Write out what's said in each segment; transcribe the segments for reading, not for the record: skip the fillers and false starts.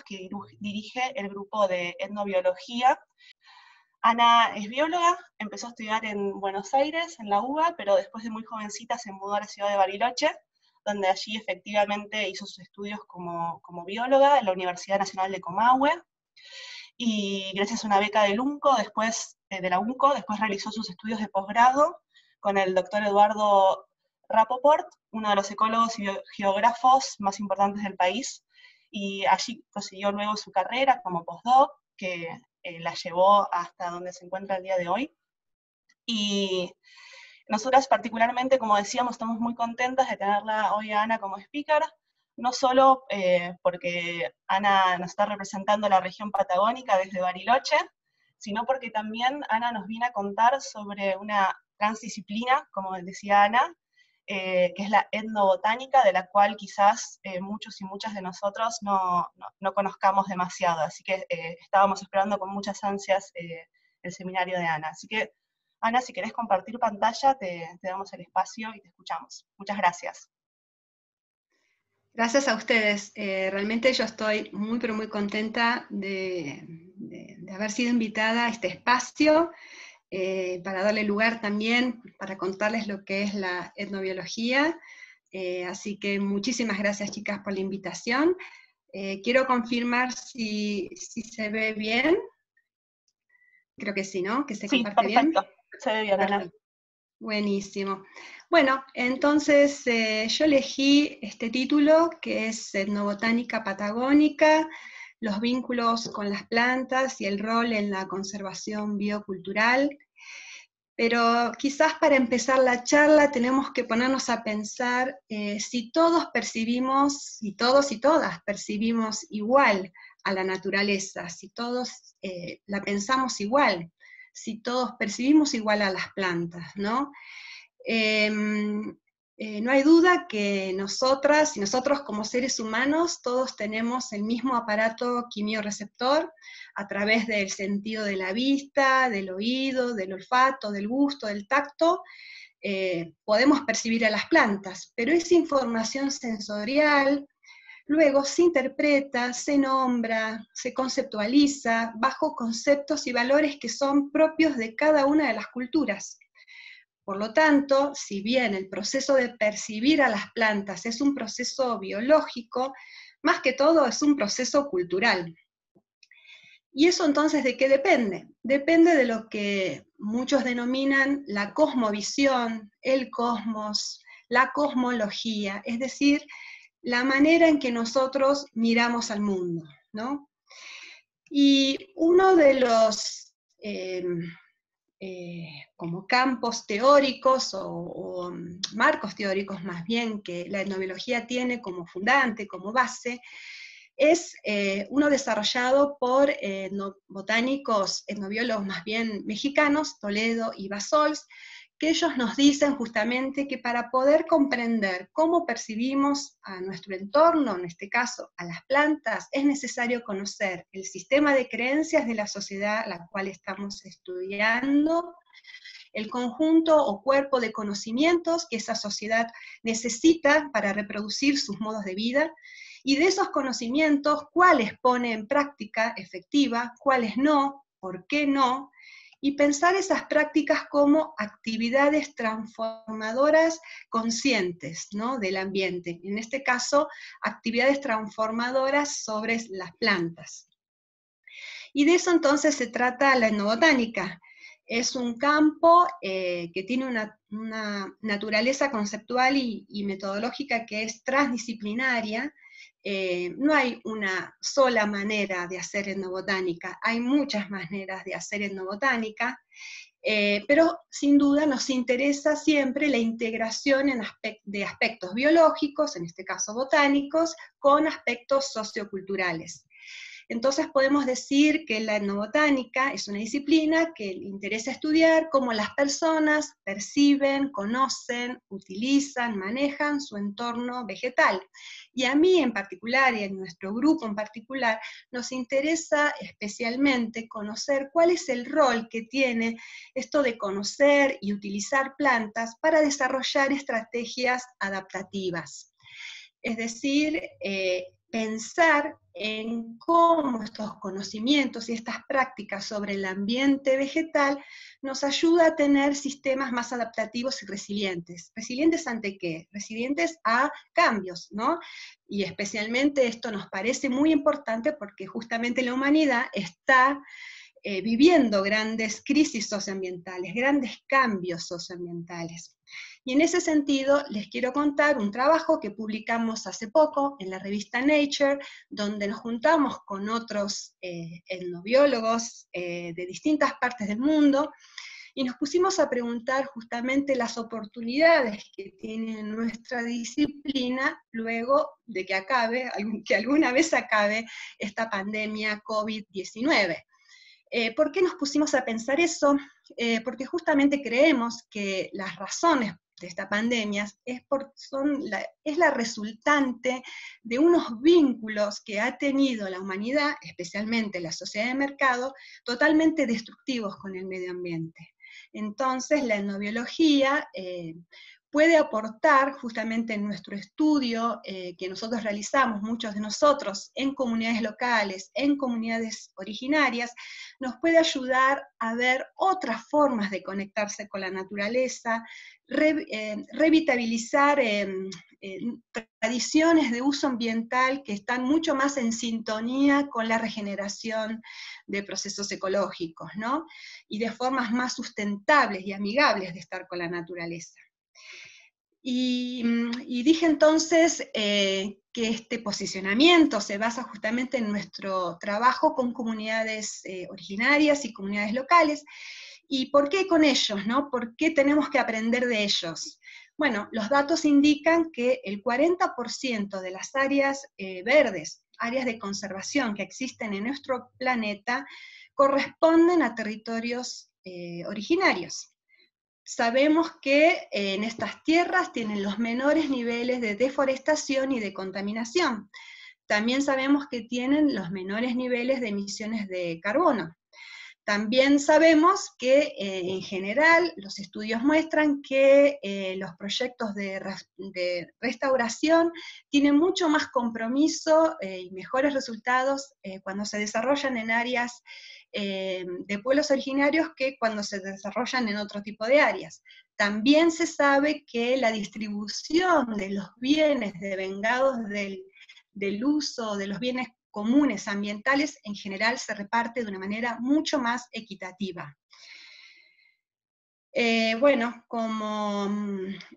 que dirige el grupo de etnobiología. Ana es bióloga, empezó a estudiar en Buenos Aires, en la UBA, pero después de muy jovencita se mudó a la ciudad de Bariloche, donde allí efectivamente hizo sus estudios como bióloga en la Universidad Nacional de Comahue, y gracias a una beca de UNCO, de la UNCO, después realizó sus estudios de posgrado con el doctor Eduardo Rapoport, uno de los ecólogos y geógrafos más importantes del país, y allí prosiguió luego su carrera como postdoc, que la llevó hasta donde se encuentra el día de hoy. Y nosotras particularmente, como decíamos, estamos muy contentas de tenerla hoy a Ana como speaker, no solo porque Ana nos está representando la región patagónica desde Bariloche, sino porque también Ana nos viene a contar sobre una transdisciplina, como decía Ana, que es la etnobotánica, de la cual quizás muchos y muchas de nosotros no conozcamos demasiado. Así que estábamos esperando con muchas ansias el seminario de Ana. Así que, Ana, si querés compartir pantalla, te damos el espacio y te escuchamos. Muchas gracias. Gracias a ustedes. Realmente yo estoy muy, pero muy contenta de haber sido invitada a este espacio, para darle lugar también, para contarles lo que es la etnobiología. Así que muchísimas gracias, chicas, por la invitación. Quiero confirmar si se ve bien. Creo que sí, ¿no? Que se comparte bien. Perfecto. Se ve bien, Ana. Buenísimo. Bueno, entonces yo elegí este título, que es Etnobotánica Patagónica, los vínculos con las plantas y el rol en la conservación biocultural. Pero quizás para empezar la charla tenemos que ponernos a pensar si todos percibimos, si todos y todas percibimos igual a la naturaleza, si todos la pensamos igual, si todos percibimos igual a las plantas, ¿no? No hay duda que nosotras y nosotros como seres humanos todos tenemos el mismo aparato quimiorreceptor a través del sentido de la vista, del oído, del olfato, del gusto, del tacto. Podemos percibir a las plantas, pero esa información sensorial luego se interpreta, se nombra, se conceptualiza bajo conceptos y valores que son propios de cada una de las culturas. Por lo tanto, si bien el proceso de percibir a las plantas es un proceso biológico, más que todo es un proceso cultural. ¿Y eso entonces de qué depende? Depende de lo que muchos denominan la cosmovisión, el cosmos, la cosmología, es decir, la manera en que nosotros miramos al mundo, ¿no? Y uno de los como campos teóricos o marcos teóricos más bien que la etnobiología tiene como fundante, como base, es uno desarrollado por botánicos, etnobiólogos más bien mexicanos, Toledo y Basols, que ellos nos dicen justamente que para poder comprender cómo percibimos a nuestro entorno, en este caso a las plantas, es necesario conocer el sistema de creencias de la sociedad a la cual estamos estudiando, el conjunto o cuerpo de conocimientos que esa sociedad necesita para reproducir sus modos de vida, y de esos conocimientos, cuáles pone en práctica efectiva, cuáles no, por qué no, y pensar esas prácticas como actividades transformadoras conscientes, ¿no?, del ambiente. En este caso, actividades transformadoras sobre las plantas. Y de eso entonces se trata la etnobotánica. Es un campo que tiene una naturaleza conceptual y metodológica que es transdisciplinaria. No hay una sola manera de hacer etnobotánica, hay muchas maneras de hacer etnobotánica, pero sin duda nos interesa siempre la integración de aspectos biológicos, en este caso botánicos, con aspectos socioculturales. Entonces podemos decir que la etnobotánica es una disciplina que le interesa estudiar cómo las personas perciben, conocen, utilizan, manejan su entorno vegetal. Y a mí en particular, y en nuestro grupo en particular, nos interesa especialmente conocer cuál es el rol que tiene esto de conocer y utilizar plantas para desarrollar estrategias adaptativas. Es decir, pensar en cómo estos conocimientos y estas prácticas sobre el ambiente vegetal nos ayuda a tener sistemas más adaptativos y resilientes. ¿Resilientes ante qué? Resilientes a cambios, ¿no? Y especialmente esto nos parece muy importante porque justamente la humanidad está viviendo grandes crisis socioambientales, grandes cambios socioambientales. Y en ese sentido les quiero contar un trabajo que publicamos hace poco en la revista Nature, donde nos juntamos con otros etnobiólogos de distintas partes del mundo, y nos pusimos a preguntar justamente las oportunidades que tiene nuestra disciplina luego de que acabe, que alguna vez acabe esta pandemia COVID-19. ¿Por qué nos pusimos a pensar eso? Porque justamente creemos que las razones de esta pandemia es la resultante de unos vínculos que ha tenido la humanidad, especialmente la sociedad de mercado, totalmente destructivos con el medio ambiente. Entonces, la etnobiología puede aportar justamente en nuestro estudio que nosotros realizamos, muchos de nosotros, en comunidades locales, en comunidades originarias, nos puede ayudar a ver otras formas de conectarse con la naturaleza, revitalizar tradiciones de uso ambiental que están mucho más en sintonía con la regeneración de procesos ecológicos, ¿no? Y de formas más sustentables y amigables de estar con la naturaleza. Y dije entonces que este posicionamiento se basa justamente en nuestro trabajo con comunidades originarias y comunidades locales. ¿Y por qué con ellos, no? ¿Por qué tenemos que aprender de ellos? Bueno, los datos indican que el 40% de las áreas verdes, áreas de conservación que existen en nuestro planeta, corresponden a territorios originarios. Sabemos que en estas tierras tienen los menores niveles de deforestación y de contaminación. También sabemos que tienen los menores niveles de emisiones de carbono. También sabemos que en general los estudios muestran que los proyectos de restauración tienen mucho más compromiso y mejores resultados cuando se desarrollan en áreas de pueblos originarios que cuando se desarrollan en otro tipo de áreas. También se sabe que la distribución de los bienes devengados del uso de los bienes comunes ambientales en general se reparte de una manera mucho más equitativa. Bueno, como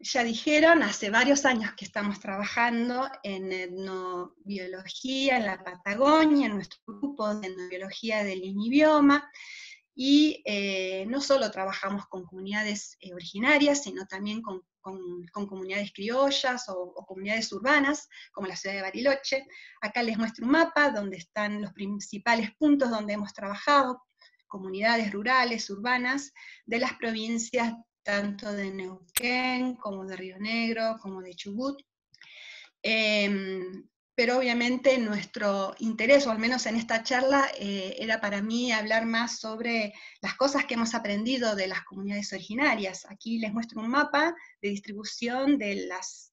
ya dijeron, hace varios años que estamos trabajando en etnobiología en la Patagonia, en nuestro grupo de etnobiología del INIBIOMA, y no solo trabajamos con comunidades originarias, sino también con comunidades criollas o comunidades urbanas, como la ciudad de Bariloche. Acá les muestro un mapa donde están los principales puntos donde hemos trabajado, comunidades rurales, urbanas, de las provincias tanto de Neuquén, como de Río Negro, como de Chubut. Pero obviamente nuestro interés, o al menos en esta charla, era para mí hablar más sobre las cosas que hemos aprendido de las comunidades originarias. Aquí les muestro un mapa de distribución de las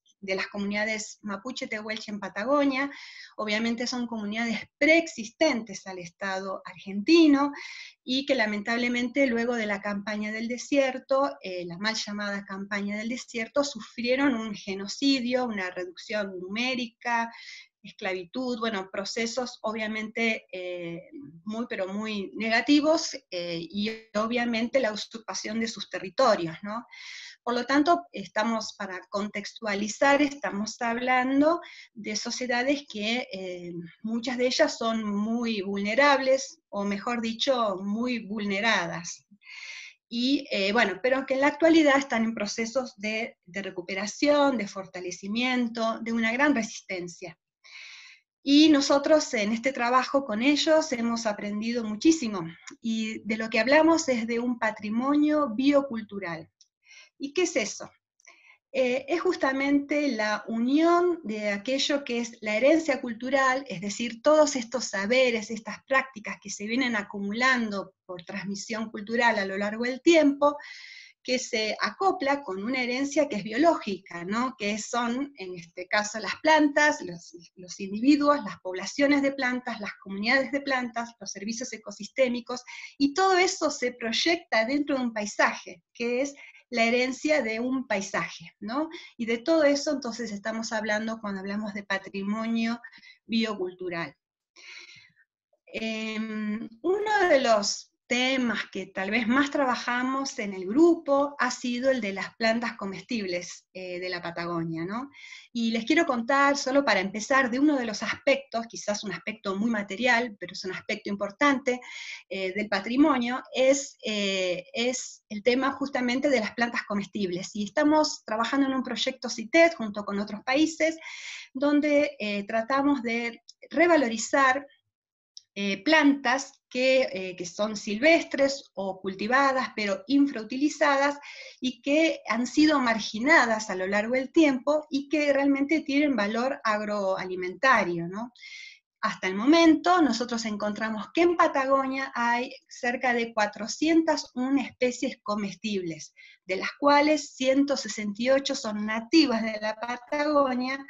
comunidades mapuche tehuelche en Patagonia. Obviamente son comunidades preexistentes al Estado argentino, y que lamentablemente luego de la campaña del desierto, la mal llamada campaña del desierto, sufrieron un genocidio, una reducción numérica, esclavitud, bueno, procesos obviamente muy, pero muy negativos, y obviamente la usurpación de sus territorios, ¿no? Por lo tanto, para contextualizar, estamos hablando de sociedades que muchas de ellas son muy vulnerables, o mejor dicho, muy vulneradas. Y bueno, pero que en la actualidad están en procesos de recuperación, de fortalecimiento, de una gran resistencia. Y nosotros en este trabajo con ellos hemos aprendido muchísimo, y de lo que hablamos es de un patrimonio biocultural. ¿Y qué es eso? Es justamente la unión de aquello que es la herencia cultural, es decir, todos estos saberes, estas prácticas que se vienen acumulando por transmisión cultural a lo largo del tiempo, que se acopla con una herencia que es biológica, ¿no? Que son, en este caso, las plantas, los individuos, las poblaciones de plantas, las comunidades de plantas, los servicios ecosistémicos, y todo eso se proyecta dentro de un paisaje, que es la herencia de un paisaje, ¿no? Y de todo eso entonces estamos hablando cuando hablamos de patrimonio biocultural. Uno de los temas que tal vez más trabajamos en el grupo ha sido el de las plantas comestibles de la Patagonia, ¿no? Y les quiero contar, solo para empezar, de uno de los aspectos, quizás un aspecto muy material, pero es un aspecto importante del patrimonio, es el tema justamente de las plantas comestibles. Y estamos trabajando en un proyecto CITED junto con otros países, donde tratamos de revalorizar plantas que son silvestres o cultivadas, pero infrautilizadas, y que han sido marginadas a lo largo del tiempo y que realmente tienen valor agroalimentario, ¿no? Hasta el momento nosotros encontramos que en Patagonia hay cerca de 401 especies comestibles, de las cuales 168 son nativas de la Patagonia,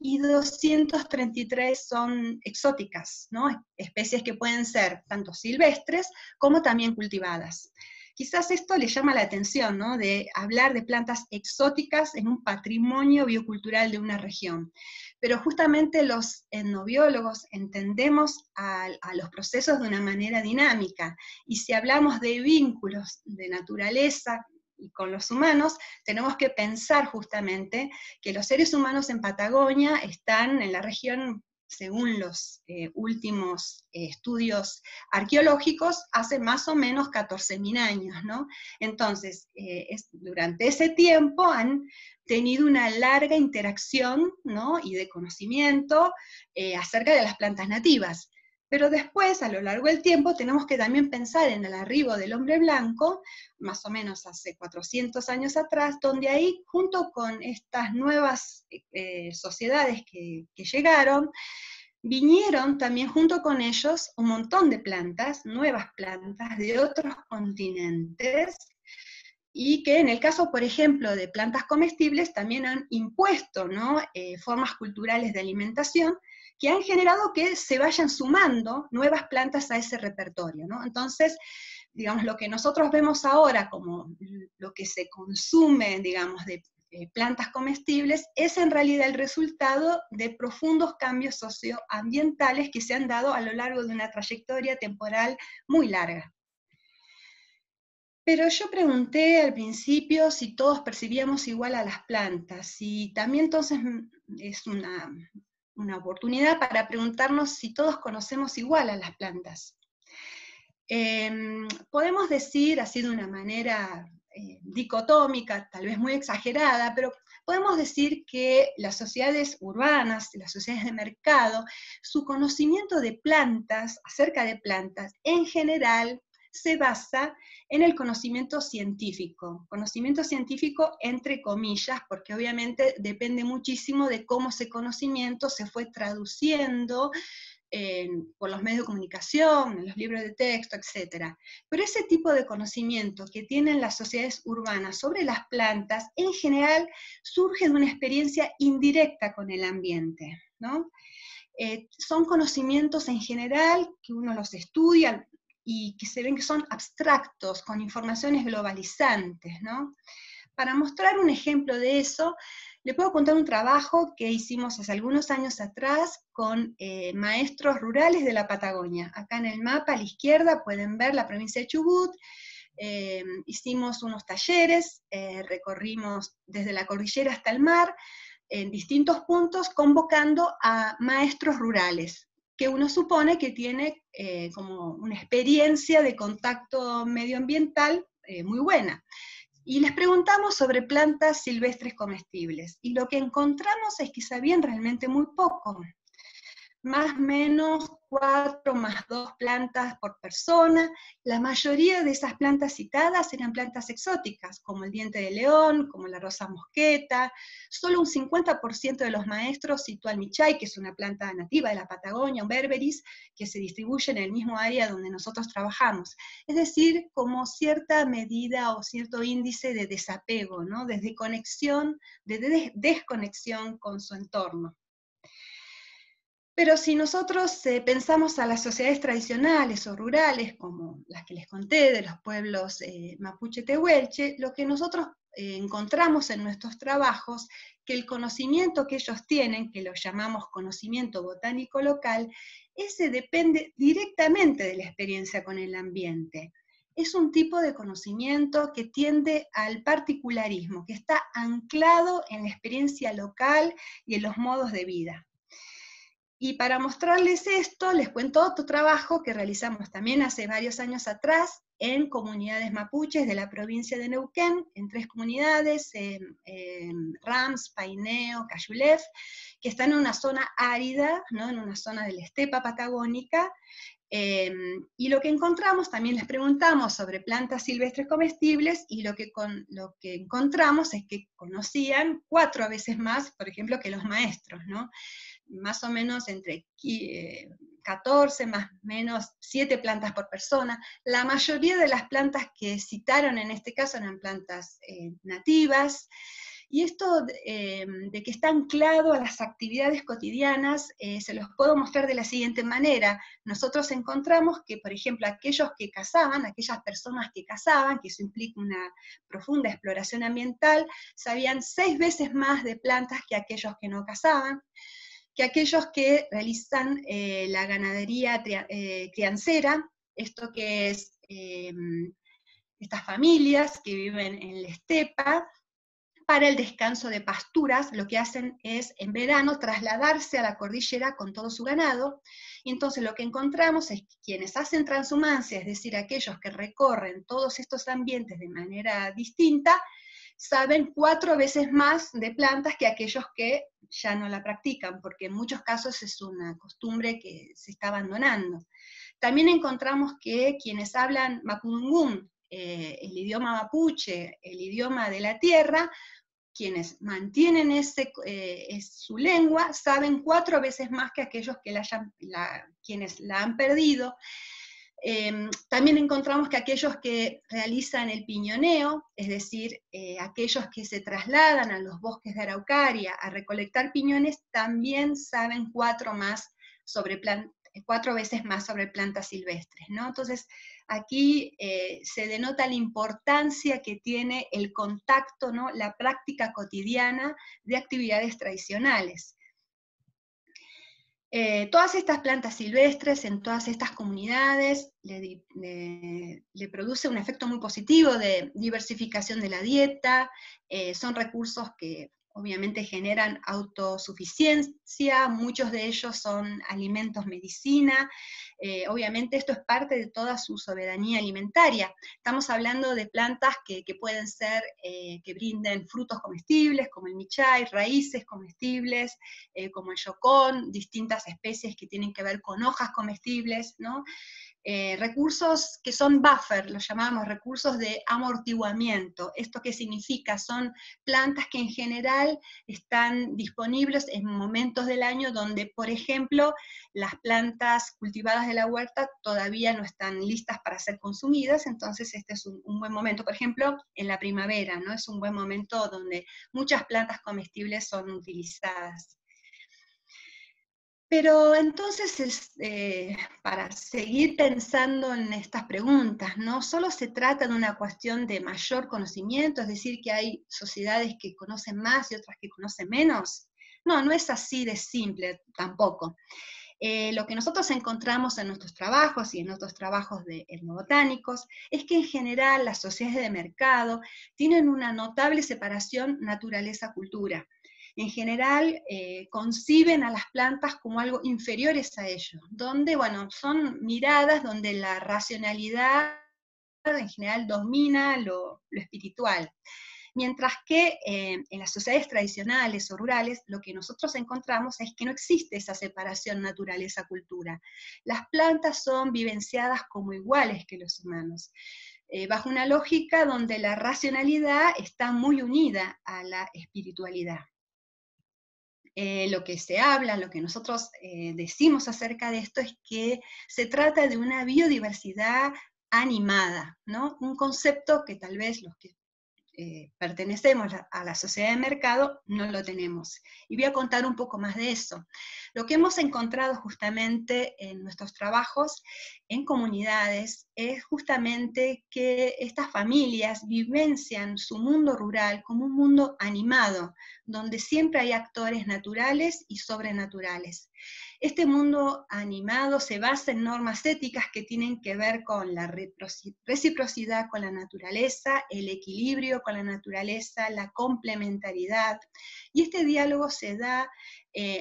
y 233 son exóticas, ¿no? Especies que pueden ser tanto silvestres como también cultivadas. Quizás esto le llama la atención, ¿no? De hablar de plantas exóticas en un patrimonio biocultural de una región. Pero justamente los etnobiólogos entendemos a los procesos de una manera dinámica, y si hablamos de vínculos de naturaleza y con los humanos, tenemos que pensar justamente que los seres humanos en Patagonia están en la región, según los últimos estudios arqueológicos, hace más o menos 14.000 años, ¿no? Entonces, durante ese tiempo han tenido una larga interacción, ¿no? Y de conocimiento acerca de las plantas nativas. Pero después, a lo largo del tiempo, tenemos que también pensar en el arribo del hombre blanco, más o menos hace 400 años atrás, donde ahí, junto con estas nuevas sociedades que llegaron, vinieron también junto con ellos un montón de plantas, nuevas plantas de otros continentes, y que en el caso, por ejemplo, de plantas comestibles, también han impuesto, ¿no? Formas culturales de alimentación, que han generado que se vayan sumando nuevas plantas a ese repertorio, ¿no? Entonces, digamos, lo que nosotros vemos ahora como lo que se consume, digamos, de plantas comestibles, es en realidad el resultado de profundos cambios socioambientales que se han dado a lo largo de una trayectoria temporal muy larga. Pero yo pregunté al principio si todos percibíamos igual a las plantas, y también entonces es una oportunidad para preguntarnos si todos conocemos igual a las plantas. Podemos decir, así de una manera dicotómica, tal vez muy exagerada, pero podemos decir que las sociedades urbanas, las sociedades de mercado, su conocimiento de plantas, acerca de plantas, en general, se basa en el conocimiento científico entre comillas, porque obviamente depende muchísimo de cómo ese conocimiento se fue traduciendo por los medios de comunicación, en los libros de texto, etc. Pero ese tipo de conocimiento que tienen las sociedades urbanas sobre las plantas, en general, surge de una experiencia indirecta con el ambiente, ¿no? Son conocimientos en general que uno los estudia y que se ven que son abstractos, con informaciones globalizantes, ¿no? Para mostrar un ejemplo de eso, le puedo contar un trabajo que hicimos hace algunos años atrás con maestros rurales de la Patagonia. Acá en el mapa a la izquierda pueden ver la provincia de Chubut. Hicimos unos talleres, recorrimos desde la cordillera hasta el mar, en distintos puntos, convocando a maestros rurales, que uno supone que tiene como una experiencia de contacto medioambiental muy buena. Y les preguntamos sobre plantas silvestres comestibles, y lo que encontramos es que sabían realmente muy poco. más o menos 4 más 2 plantas por persona. La mayoría de esas plantas citadas eran plantas exóticas, como el diente de león, como la rosa mosqueta. Solo un 50% de los maestros citó al michay, que es una planta nativa de la Patagonia, un berberis, que se distribuye en el mismo área donde nosotros trabajamos. Es decir, como cierta medida o cierto índice de desapego, ¿no? De desconexión, de desconexión con su entorno. Pero si nosotros pensamos a las sociedades tradicionales o rurales, como las que les conté de los pueblos mapuche tehuelche, lo que nosotros encontramos en nuestros trabajos, que el conocimiento que ellos tienen, que lo llamamos conocimiento botánico local, ese depende directamente de la experiencia con el ambiente. Es un tipo de conocimiento que tiende al particularismo, que está anclado en la experiencia local y en los modos de vida. Y para mostrarles esto, les cuento otro trabajo que realizamos también hace varios años atrás en comunidades mapuches de la provincia de Neuquén, en 3 comunidades, Rams, Paineo, Cayulef, que están en una zona árida, ¿no? En una zona de la estepa patagónica, y lo que encontramos, también les preguntamos sobre plantas silvestres comestibles, y lo que encontramos es que conocían 4 veces más, por ejemplo, que los maestros, ¿no? Más o menos entre 14, más o menos 7 plantas por persona. La mayoría de las plantas que citaron en este caso eran plantas nativas, y esto de que está anclado a las actividades cotidianas, se los puedo mostrar de la siguiente manera. Nosotros encontramos que, por ejemplo, aquellos que cazaban, aquellas personas que cazaban, que eso implica una profunda exploración ambiental, sabían 6 veces más de plantas que aquellos que no cazaban, que aquellos que realizan la ganadería criancera, esto que es estas familias que viven en la estepa. Para el descanso de pasturas, lo que hacen es, en verano, trasladarse a la cordillera con todo su ganado, y entonces lo que encontramos es que quienes hacen transhumancia, es decir, aquellos que recorren todos estos ambientes de manera distinta, saben 4 veces más de plantas que aquellos que ya no la practican, porque en muchos casos es una costumbre que se está abandonando. También encontramos que quienes hablan mapudungún, el idioma mapuche, el idioma de la tierra, quienes mantienen su lengua, saben 4 veces más que aquellos que quienes la han perdido. También encontramos que aquellos que realizan el piñoneo, es decir, aquellos que se trasladan a los bosques de araucaria a recolectar piñones, también saben 4 veces más sobre plantas silvestres, ¿no? Entonces, aquí se denota la importancia que tiene el contacto, ¿no? La práctica cotidiana de actividades tradicionales. Todas estas plantas silvestres en todas estas comunidades le produce un efecto muy positivo de diversificación de la dieta, son recursos que obviamente generan autosuficiencia, muchos de ellos son alimentos medicina, obviamente esto es parte de toda su soberanía alimentaria. Estamos hablando de plantas que pueden ser, que brinden frutos comestibles, como el michay, raíces comestibles, como el yocón, distintas especies que tienen que ver con hojas comestibles, ¿no? Recursos que son buffer, los llamamos recursos de amortiguamiento. ¿Esto qué significa? Son plantas que en general están disponibles en momentos del año donde, por ejemplo, las plantas cultivadas de la huerta todavía no están listas para ser consumidas, entonces este es un buen momento. Por ejemplo, en la primavera, ¿no? Es un buen momento donde muchas plantas comestibles son utilizadas. Pero entonces, para seguir pensando en estas preguntas, no solo se trata de una cuestión de mayor conocimiento, es decir, que hay sociedades que conocen más y otras que conocen menos. No, no es así de simple tampoco. Lo que nosotros encontramos en nuestros trabajos y en otros trabajos de etnobotánicos es que en general las sociedades de mercado tienen una notable separación naturaleza-cultura. En general conciben a las plantas como algo inferiores a ellos, donde, bueno, son miradas donde la racionalidad en general domina lo espiritual. Mientras que en las sociedades tradicionales o rurales, lo que nosotros encontramos es que no existe esa separación naturaleza-cultura. Las plantas son vivenciadas como iguales que los humanos, bajo una lógica donde la racionalidad está muy unida a la espiritualidad. Lo que se habla, lo que nosotros decimos acerca de esto es que se trata de una biodiversidad animada, ¿no? Un concepto que tal vez los que pertenecemos a la sociedad de mercado no lo tenemos. Y voy a contar un poco más de eso. Lo que hemos encontrado justamente en nuestros trabajos en comunidades es justamente que estas familias vivencian su mundo rural como un mundo animado, donde siempre hay actores naturales y sobrenaturales. Este mundo animado se basa en normas éticas que tienen que ver con la reciprocidad con la naturaleza, el equilibrio con la naturaleza, la complementariedad, y este diálogo se da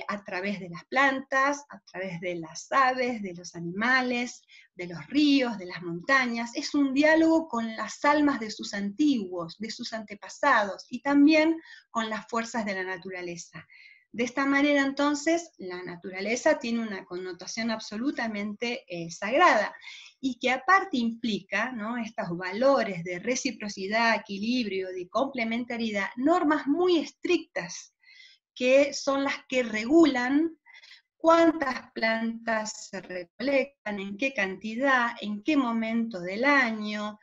a través de las plantas, a través de las aves, de los animales, de los ríos, de las montañas. Es un diálogo con las almas de sus antiguos, de sus antepasados, y también con las fuerzas de la naturaleza. De esta manera, entonces, la naturaleza tiene una connotación absolutamente sagrada, y que aparte implica, ¿no?, estos valores de reciprocidad, equilibrio, de complementariedad, normas muy estrictas, que son las que regulan cuántas plantas se recolectan, en qué cantidad, en qué momento del año.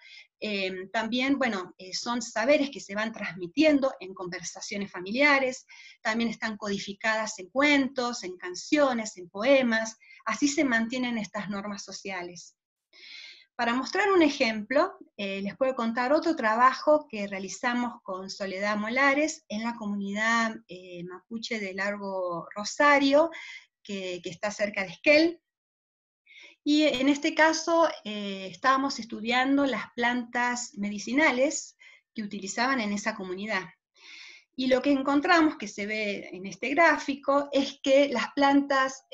También, bueno, son saberes que se van transmitiendo en conversaciones familiares, también están codificadas en cuentos, en canciones, en poemas, así se mantienen estas normas sociales. Para mostrar un ejemplo, les puedo contar otro trabajo que realizamos con Soledad Molares en la comunidad mapuche de Largo Rosario, que está cerca de Esquel. Y en este caso estábamos estudiando las plantas medicinales que utilizaban en esa comunidad. Y lo que encontramos, que se ve en este gráfico, es que las plantas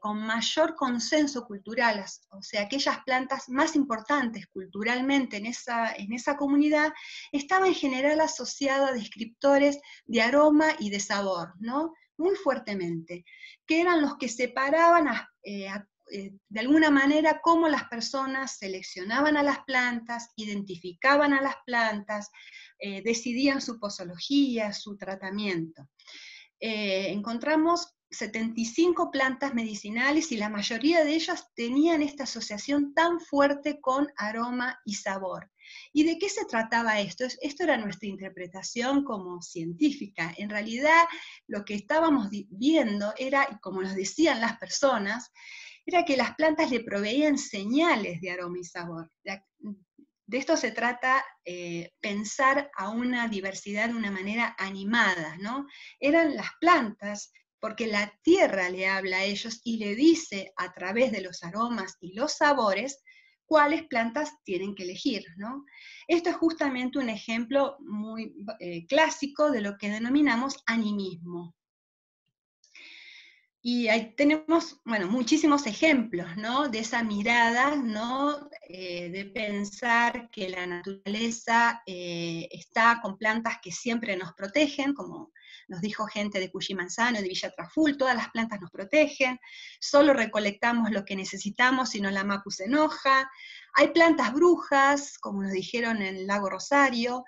con mayor consenso cultural, o sea, aquellas plantas más importantes culturalmente en esa comunidad, estaban en general asociadas a descriptores de aroma y de sabor, ¿no?, muy fuertemente, que eran los que separaban de alguna manera cómo las personas seleccionaban a las plantas, identificaban a las plantas, decidían su posología, su tratamiento. Encontramos 75 plantas medicinales y la mayoría de ellas tenían esta asociación tan fuerte con aroma y sabor. ¿Y de qué se trataba esto? Esto era nuestra interpretación como científica. En realidad lo que estábamos viendo era, y como nos decían las personas, era que las plantas le proveían señales de aroma y sabor. De esto se trata pensar a una diversidad de una manera animada, ¿no? Eran las plantas, porque la tierra le habla a ellos y le dice a través de los aromas y los sabores cuáles plantas tienen que elegir, ¿no? Esto es justamente un ejemplo muy clásico de lo que denominamos animismo. Y ahí tenemos, bueno, muchísimos ejemplos, ¿no?, de esa mirada, ¿no?, de pensar que la naturaleza está con plantas que siempre nos protegen, como nos dijo gente de Cuyimanzano, de Villa Traful, todas las plantas nos protegen, solo recolectamos lo que necesitamos, si no la mapu se enoja. Hay plantas brujas, como nos dijeron en el Lago Rosario,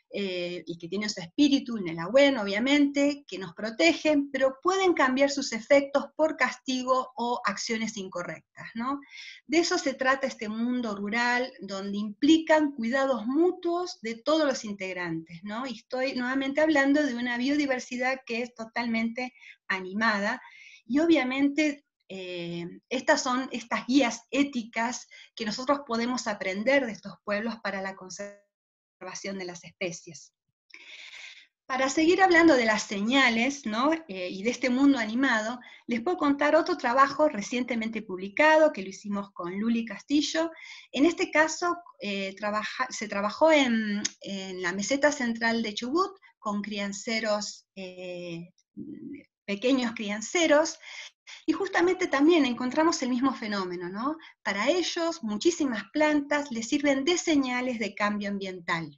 y que tienen su espíritu, en el Ahuen, obviamente, que nos protegen, pero pueden cambiar sus efectos por castigo o acciones incorrectas, ¿no? De eso se trata este mundo rural, donde implican cuidados mutuos de todos los integrantes, ¿no? Y estoy nuevamente hablando de una biodiversidad que es totalmente animada, y obviamente estas son estas guías éticas que nosotros podemos aprender de estos pueblos para la conservación de las especies. Para seguir hablando de las señales, ¿no?, y de este mundo animado, les puedo contar otro trabajo recientemente publicado, que lo hicimos con Luli Castillo. En este caso, se trabajó en la meseta central de Chubut, con crianceros, pequeños crianceros, y justamente también encontramos el mismo fenómeno, ¿no? Para ellos, muchísimas plantas les sirven de señales de cambio ambiental.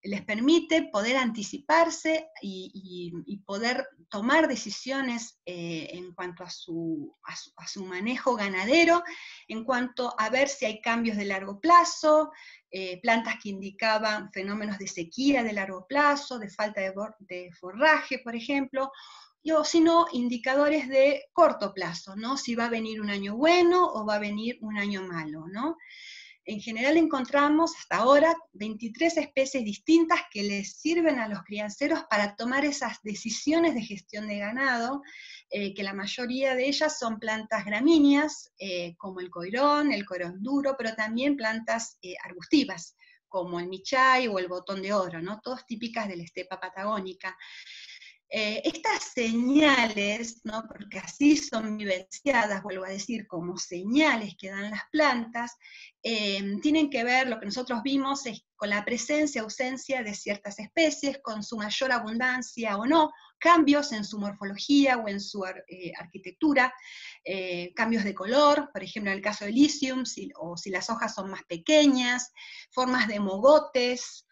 les permite poder anticiparse y poder tomar decisiones en cuanto a su manejo ganadero, en cuanto a ver si hay cambios de largo plazo, plantas que indicaban fenómenos de sequía de largo plazo, de falta de forraje, por ejemplo, o si no, indicadores de corto plazo, ¿no? Si va a venir un año bueno o va a venir un año malo, ¿no? En general encontramos hasta ahora 23 especies distintas que les sirven a los crianceros para tomar esas decisiones de gestión de ganado, que la mayoría de ellas son plantas gramíneas, como el coirón duro, pero también plantas arbustivas, como el michay o el botón de oro, ¿no? Todas típicas de la estepa patagónica. Estas señales, ¿no? Porque así son vivenciadas, vuelvo a decir, como señales que dan las plantas, tienen que ver, lo que nosotros vimos es con la presencia, ausencia de ciertas especies, con su mayor abundancia o no, cambios en su morfología o en su arquitectura, cambios de color, por ejemplo en el caso del Lycium, o si las hojas son más pequeñas, formas de mogotes,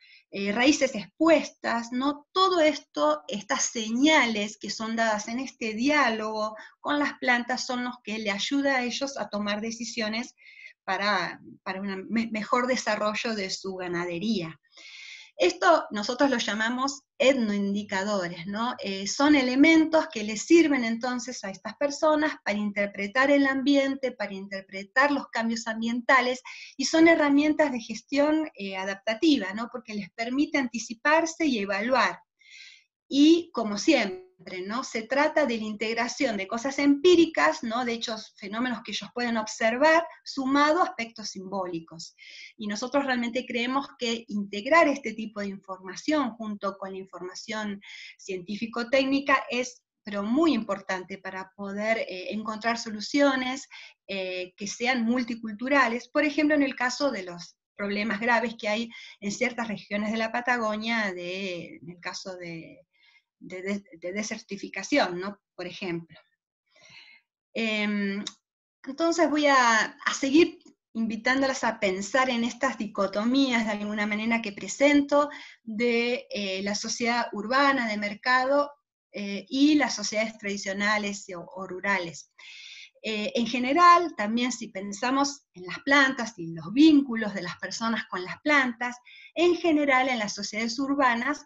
raíces expuestas, ¿no? Todo esto, estas señales que son dadas en este diálogo con las plantas son los que le ayudan a ellos a tomar decisiones para un mejor desarrollo de su ganadería. Esto nosotros lo llamamos etnoindicadores, ¿no? Son elementos que les sirven entonces a estas personas para interpretar el ambiente, para interpretar los cambios ambientales, y son herramientas de gestión adaptativa, ¿no? Porque les permite anticiparse y evaluar. Y como siempre, ¿no? Se trata de la integración de cosas empíricas, ¿no? De hechos, fenómenos que ellos pueden observar, sumado a aspectos simbólicos. Y nosotros realmente creemos que integrar este tipo de información junto con la información científico-técnica es pero muy importante para poder encontrar soluciones que sean multiculturales, por ejemplo en el caso de los problemas graves que hay en ciertas regiones de la Patagonia, en el caso de desertificación, ¿no? Por ejemplo. Entonces voy a seguir invitándolas a pensar en estas dicotomías de alguna manera que presento de la sociedad urbana, de mercado, y las sociedades tradicionales o rurales. En general, también si pensamos en las plantas y los vínculos de las personas con las plantas, en general en las sociedades urbanas,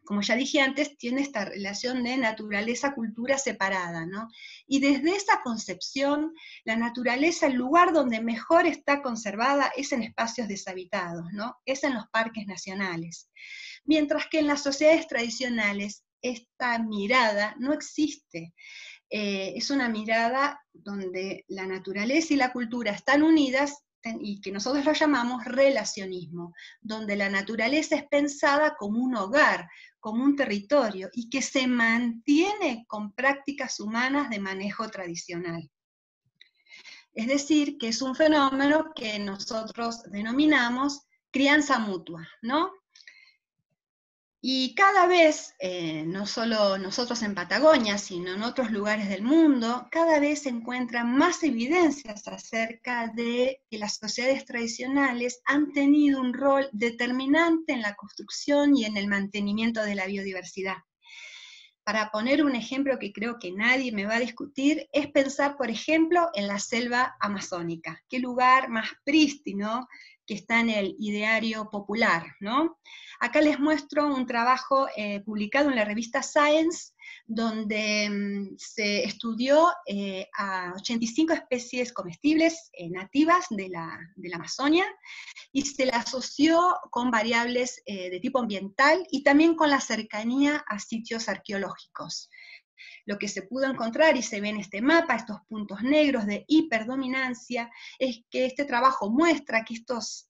como ya dije antes, tiene esta relación de naturaleza-cultura separada, ¿no? Y desde esa concepción, la naturaleza, el lugar donde mejor está conservada es en espacios deshabitados, ¿no? Es en los parques nacionales. Mientras que en las sociedades tradicionales, esta mirada no existe. Es una mirada donde la naturaleza y la cultura están unidas, y que nosotros lo llamamos relacionismo, donde la naturaleza es pensada como un hogar, como un territorio, y que se mantiene con prácticas humanas de manejo tradicional. Es decir, que es un fenómeno que nosotros denominamos crianza mutua, ¿no? Y cada vez, no solo nosotros en Patagonia, sino en otros lugares del mundo, cada vez se encuentran más evidencias acerca de que las sociedades tradicionales han tenido un rol determinante en la construcción y en el mantenimiento de la biodiversidad. Para poner un ejemplo que creo que nadie me va a discutir, es pensar, por ejemplo, en la selva amazónica. Qué lugar más prístino que está en el ideario popular, ¿no? Acá les muestro un trabajo publicado en la revista Science, donde se estudió a 85 especies comestibles nativas de la Amazonia, y se la asoció con variables de tipo ambiental y también con la cercanía a sitios arqueológicos. Lo que se pudo encontrar, y se ve en este mapa, estos puntos negros de hiperdominancia, es que este trabajo muestra que estos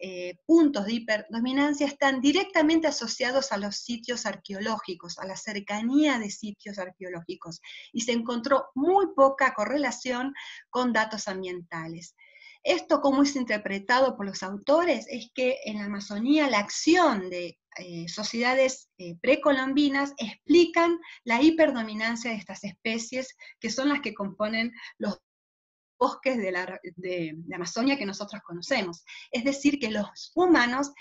puntos de hiperdominancia están directamente asociados a los sitios arqueológicos, a la cercanía de sitios arqueológicos, y se encontró muy poca correlación con datos ambientales. Esto, como es interpretado por los autores, es que en la Amazonía la acción de sociedades precolombinas explican la hiperdominancia de estas especies, que son las que componen los bosques de Amazonia que nosotros conocemos. Es decir, que los humanos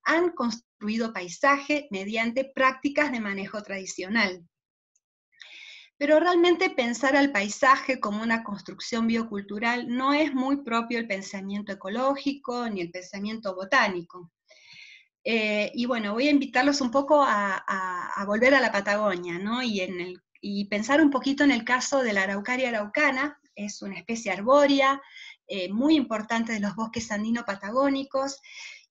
han construido paisaje mediante prácticas de manejo tradicional. Pero realmente pensar al paisaje como una construcción biocultural no es muy propio el pensamiento ecológico ni el pensamiento botánico. Y bueno, voy a invitarlos un poco a volver a la Patagonia, ¿no? Y pensar un poquito en el caso de la araucaria araucana. Es una especie arbórea muy importante de los bosques andino-patagónicos,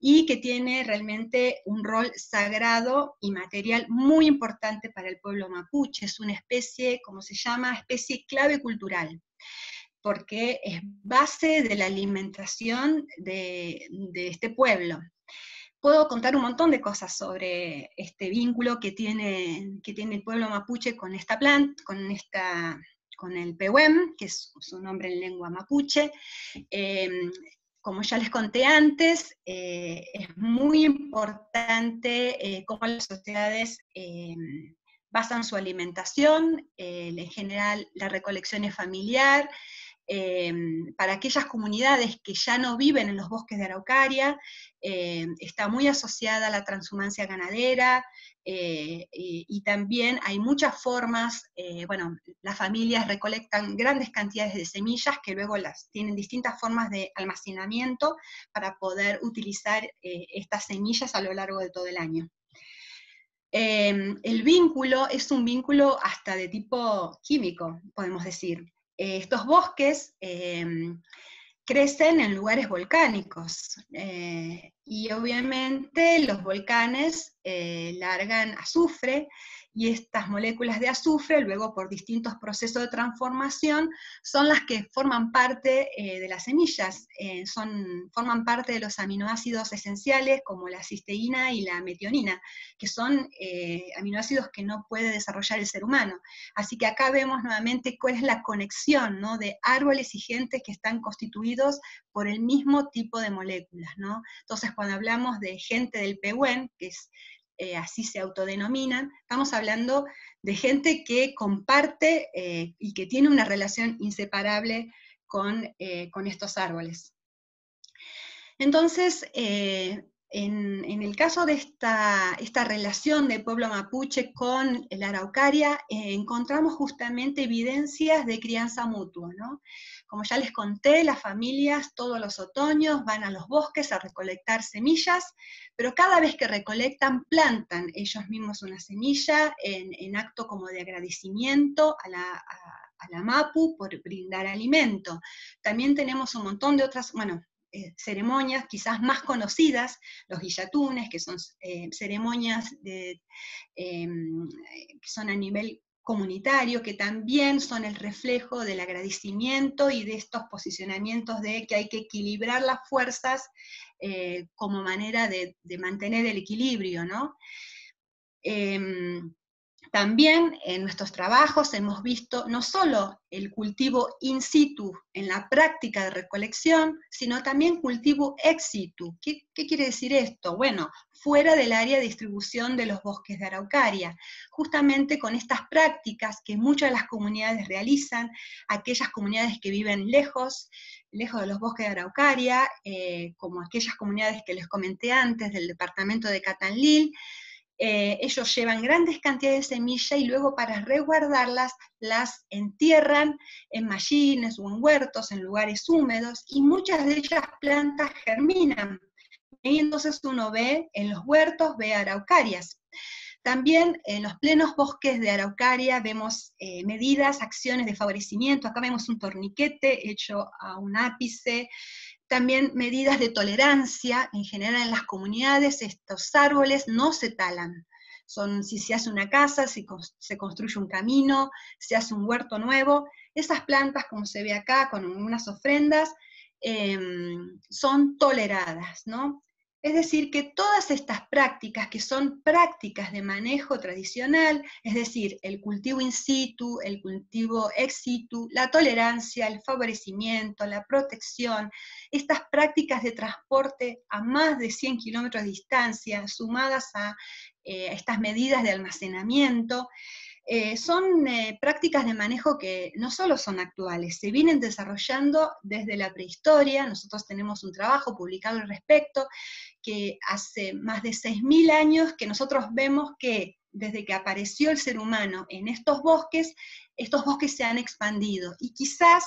y que tiene realmente un rol sagrado y material muy importante para el pueblo mapuche. Es una especie, como se llama, especie clave cultural, porque es base de la alimentación de este pueblo. Puedo contar un montón de cosas sobre este vínculo que tiene el pueblo mapuche con esta planta, con el pehuem, que es su nombre en lengua mapuche. Como ya les conté antes, es muy importante cómo las sociedades basan su alimentación, en general la recolección es familiar. Para aquellas comunidades que ya no viven en los bosques de araucaria, está muy asociada a la transhumancia ganadera, y también hay muchas formas, bueno, las familias recolectan grandes cantidades de semillas que luego tienen distintas formas de almacenamiento para poder utilizar estas semillas a lo largo de todo el año. El vínculo es un vínculo hasta de tipo químico, podemos decir. Estos bosques crecen en lugares volcánicos, y obviamente los volcanes largan azufre, y estas moléculas de azufre, luego por distintos procesos de transformación, son las que forman parte de las semillas, forman parte de los aminoácidos esenciales, como la cisteína y la metionina, que son aminoácidos que no puede desarrollar el ser humano. Así que acá vemos nuevamente cuál es la conexión, ¿no?, de árboles y gentes que están constituidos por el mismo tipo de moléculas, ¿no? Entonces, cuando hablamos de gente del Pehuen, que es así se autodenominan, estamos hablando de gente que comparte y que tiene una relación inseparable con estos árboles. Entonces, en el caso de esta relación del pueblo mapuche con la araucaria, encontramos justamente evidencias de crianza mutua, ¿no? Como ya les conté, las familias todos los otoños van a los bosques a recolectar semillas, pero cada vez que recolectan, plantan ellos mismos una semilla en acto como de agradecimiento a la Mapu por brindar alimento. También tenemos un montón de otras, bueno, ceremonias quizás más conocidas, los guillatunes, que son ceremonias que son a nivel comunitario, que también son el reflejo del agradecimiento y de estos posicionamientos de que hay que equilibrar las fuerzas como manera de mantener el equilibrio, ¿no? También en nuestros trabajos hemos visto no solo el cultivo in situ en la práctica de recolección, sino también cultivo ex situ. ¿Qué quiere decir esto? Bueno, fuera del área de distribución de los bosques de araucaria, justamente con estas prácticas que muchas de las comunidades realizan, aquellas comunidades que viven lejos de los bosques de araucaria, como aquellas comunidades que les comenté antes del departamento de Catanlil. Ellos llevan grandes cantidades de semilla y luego para resguardarlas las entierran en mallines o en huertos, en lugares húmedos, y muchas de ellas plantas germinan. Y entonces uno ve en los huertos, ve araucarias. También en los plenos bosques de araucaria vemos medidas, acciones de favorecimiento. Acá vemos un torniquete hecho a un ápice. También medidas de tolerancia. En general en las comunidades estos árboles no se talan. Si se hace una casa, si se construye un camino, se hace un huerto nuevo, esas plantas, como se ve acá, con unas ofrendas, son toleradas, ¿no? Es decir, que todas estas prácticas, que son prácticas de manejo tradicional, es decir, el cultivo in situ, el cultivo ex situ, la tolerancia, el favorecimiento, la protección, estas prácticas de transporte a más de 100 kilómetros de distancia, sumadas a estas medidas de almacenamiento, son prácticas de manejo que no solo son actuales, se vienen desarrollando desde la prehistoria. Nosotros tenemos un trabajo publicado al respecto, que hace más de 6.000 años que nosotros vemos que desde que apareció el ser humano en estos bosques se han expandido, y quizás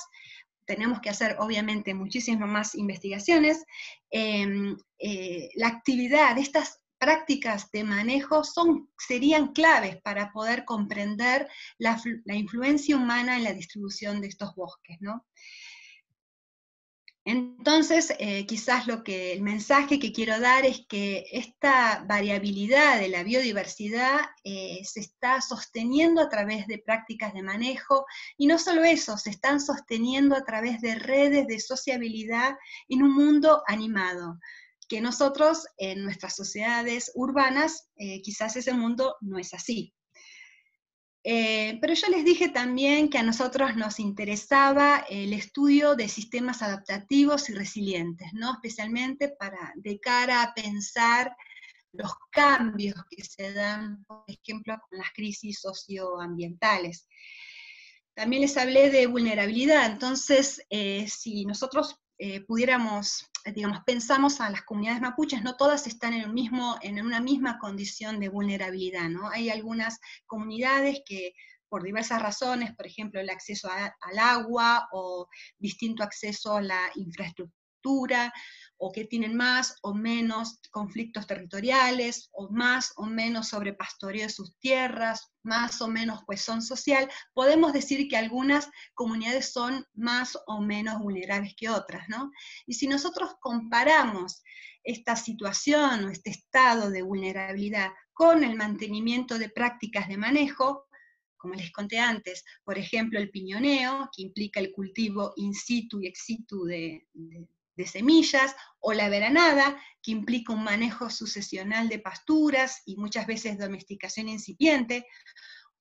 tenemos que hacer obviamente muchísimas más investigaciones. La actividad de estas prácticas de manejo serían claves para poder comprender la influencia humana en la distribución de estos bosques, ¿no? Entonces, quizás el mensaje que quiero dar es que esta variabilidad de la biodiversidad se está sosteniendo a través de prácticas de manejo, y no solo eso, se están sosteniendo a través de redes de sociabilidad en un mundo animado, que nosotros en nuestras sociedades urbanas, quizás ese mundo no es así. Pero yo les dije también que a nosotros nos interesaba el estudio de sistemas adaptativos y resilientes, ¿no? Especialmente de cara a pensar los cambios que se dan, por ejemplo, con las crisis socioambientales. También les hablé de vulnerabilidad. Entonces, si nosotros pudiéramos, digamos, pensamos a las comunidades mapuches, no todas están en una misma condición de vulnerabilidad, ¿no? Hay algunas comunidades que por diversas razones, por ejemplo, el acceso al agua, o distinto acceso a la infraestructura, o que tienen más o menos conflictos territoriales, o más o menos sobrepastoreo de sus tierras, más o menos cohesión social, podemos decir que algunas comunidades son más o menos vulnerables que otras, ¿no? Y si nosotros comparamos esta situación o este estado de vulnerabilidad con el mantenimiento de prácticas de manejo, como les conté antes, por ejemplo el piñoneo, que implica el cultivo in situ y ex situ de semillas, o la veranada, que implica un manejo sucesional de pasturas y muchas veces domesticación incipiente,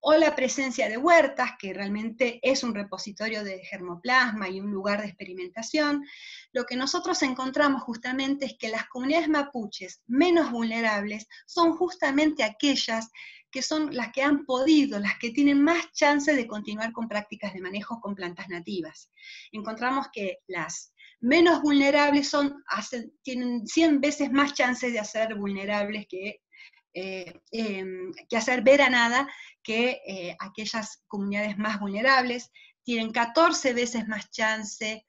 o la presencia de huertas, que realmente es un repositorio de germoplasma y un lugar de experimentación. Lo que nosotros encontramos justamente es que las comunidades mapuches menos vulnerables son justamente aquellas que son las que han podido, las que tienen más chance de continuar con prácticas de manejo con plantas nativas. Encontramos que las menos vulnerables tienen 100 veces más chances de ser vulnerables que hacer veranada que aquellas comunidades más vulnerables. Tienen 14 veces más chance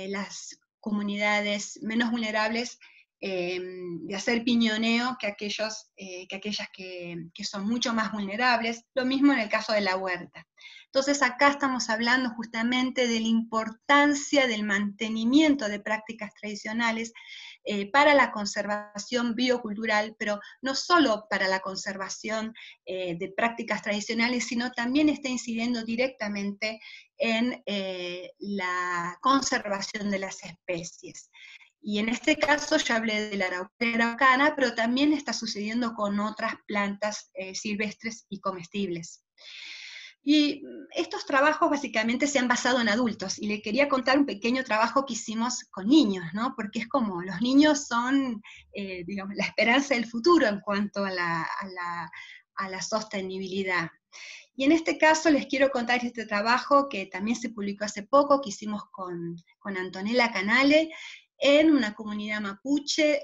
las comunidades menos vulnerables de hacer piñoneo que aquellas que son mucho más vulnerables. Lo mismo en el caso de la huerta. Entonces acá estamos hablando justamente de la importancia del mantenimiento de prácticas tradicionales para la conservación biocultural, pero no solo para la conservación de prácticas tradicionales, sino también está incidiendo directamente en la conservación de las especies. Y en este caso ya hablé de la araucana, pero también está sucediendo con otras plantas silvestres y comestibles. Y estos trabajos básicamente se han basado en adultos, y le quería contar un pequeño trabajo que hicimos con niños, ¿no? Porque es como, los niños son, digamos, la esperanza del futuro en cuanto a la sostenibilidad. Y en este caso les quiero contar este trabajo que también se publicó hace poco, que hicimos con Antonella Canale, en una comunidad mapuche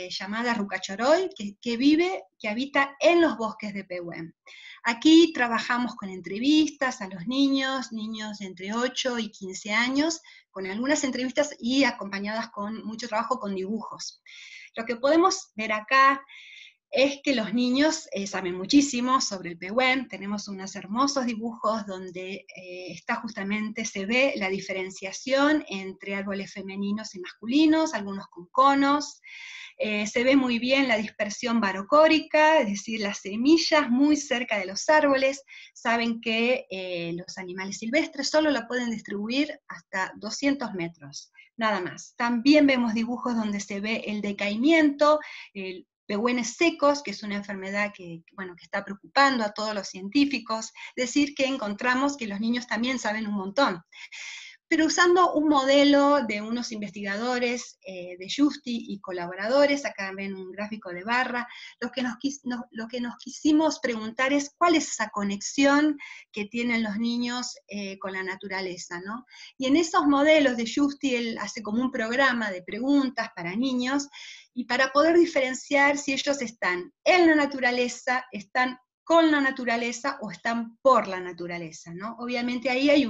llamada Rucachoroy, que habita en los bosques de Pehuen. Aquí trabajamos con entrevistas a los niños de entre 8 y 15 años, con algunas entrevistas y acompañadas con mucho trabajo con dibujos. Lo que podemos ver acá es que los niños saben muchísimo sobre el Pehuen. Tenemos unos hermosos dibujos donde se ve la diferenciación entre árboles femeninos y masculinos, algunos con conos. Se ve muy bien la dispersión varocórica, es decir, las semillas muy cerca de los árboles. Saben que los animales silvestres solo la pueden distribuir hasta 200 metros, nada más. También vemos dibujos donde se ve el decaimiento, pehuenes secos, que es una enfermedad que está preocupando a todos los científicos. Es decir, que encontramos que los niños también saben un montón. pero usando un modelo de unos investigadores de Justi y colaboradores. Acá ven un gráfico de barra. Lo que nos quisimos preguntar es cuál es esa conexión que tienen los niños con la naturaleza, ¿no? Y en esos modelos de Justi, él hace como un programa de preguntas para niños, y para poder diferenciar si ellos están en la naturaleza, están con la naturaleza o están por la naturaleza, ¿no? Obviamente ahí hay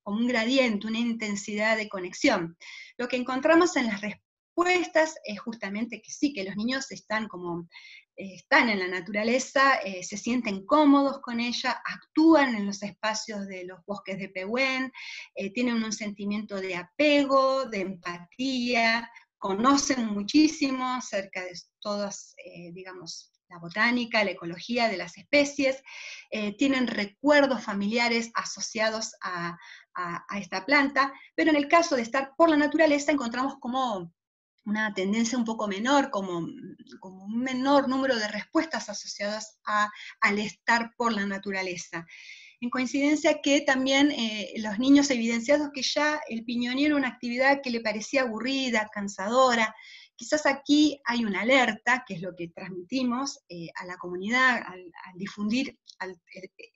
como un gradiente, una intensidad de conexión. Lo que encontramos en las respuestas es justamente que sí, que los niños están en la naturaleza, se sienten cómodos con ella, actúan en los espacios de los bosques de Pehuen, tienen un sentimiento de apego, de empatía, conocen muchísimo acerca de todas, digamos, la botánica, la ecología de las especies, tienen recuerdos familiares asociados a esta planta, pero en el caso de estar por la naturaleza encontramos como una tendencia un poco menor, como un menor número de respuestas asociadas al estar por la naturaleza. En coincidencia que también los niños evidenciados que ya el piñonero era una actividad que le parecía aburrida, cansadora. Quizás aquí hay una alerta, que es lo que transmitimos a la comunidad al difundir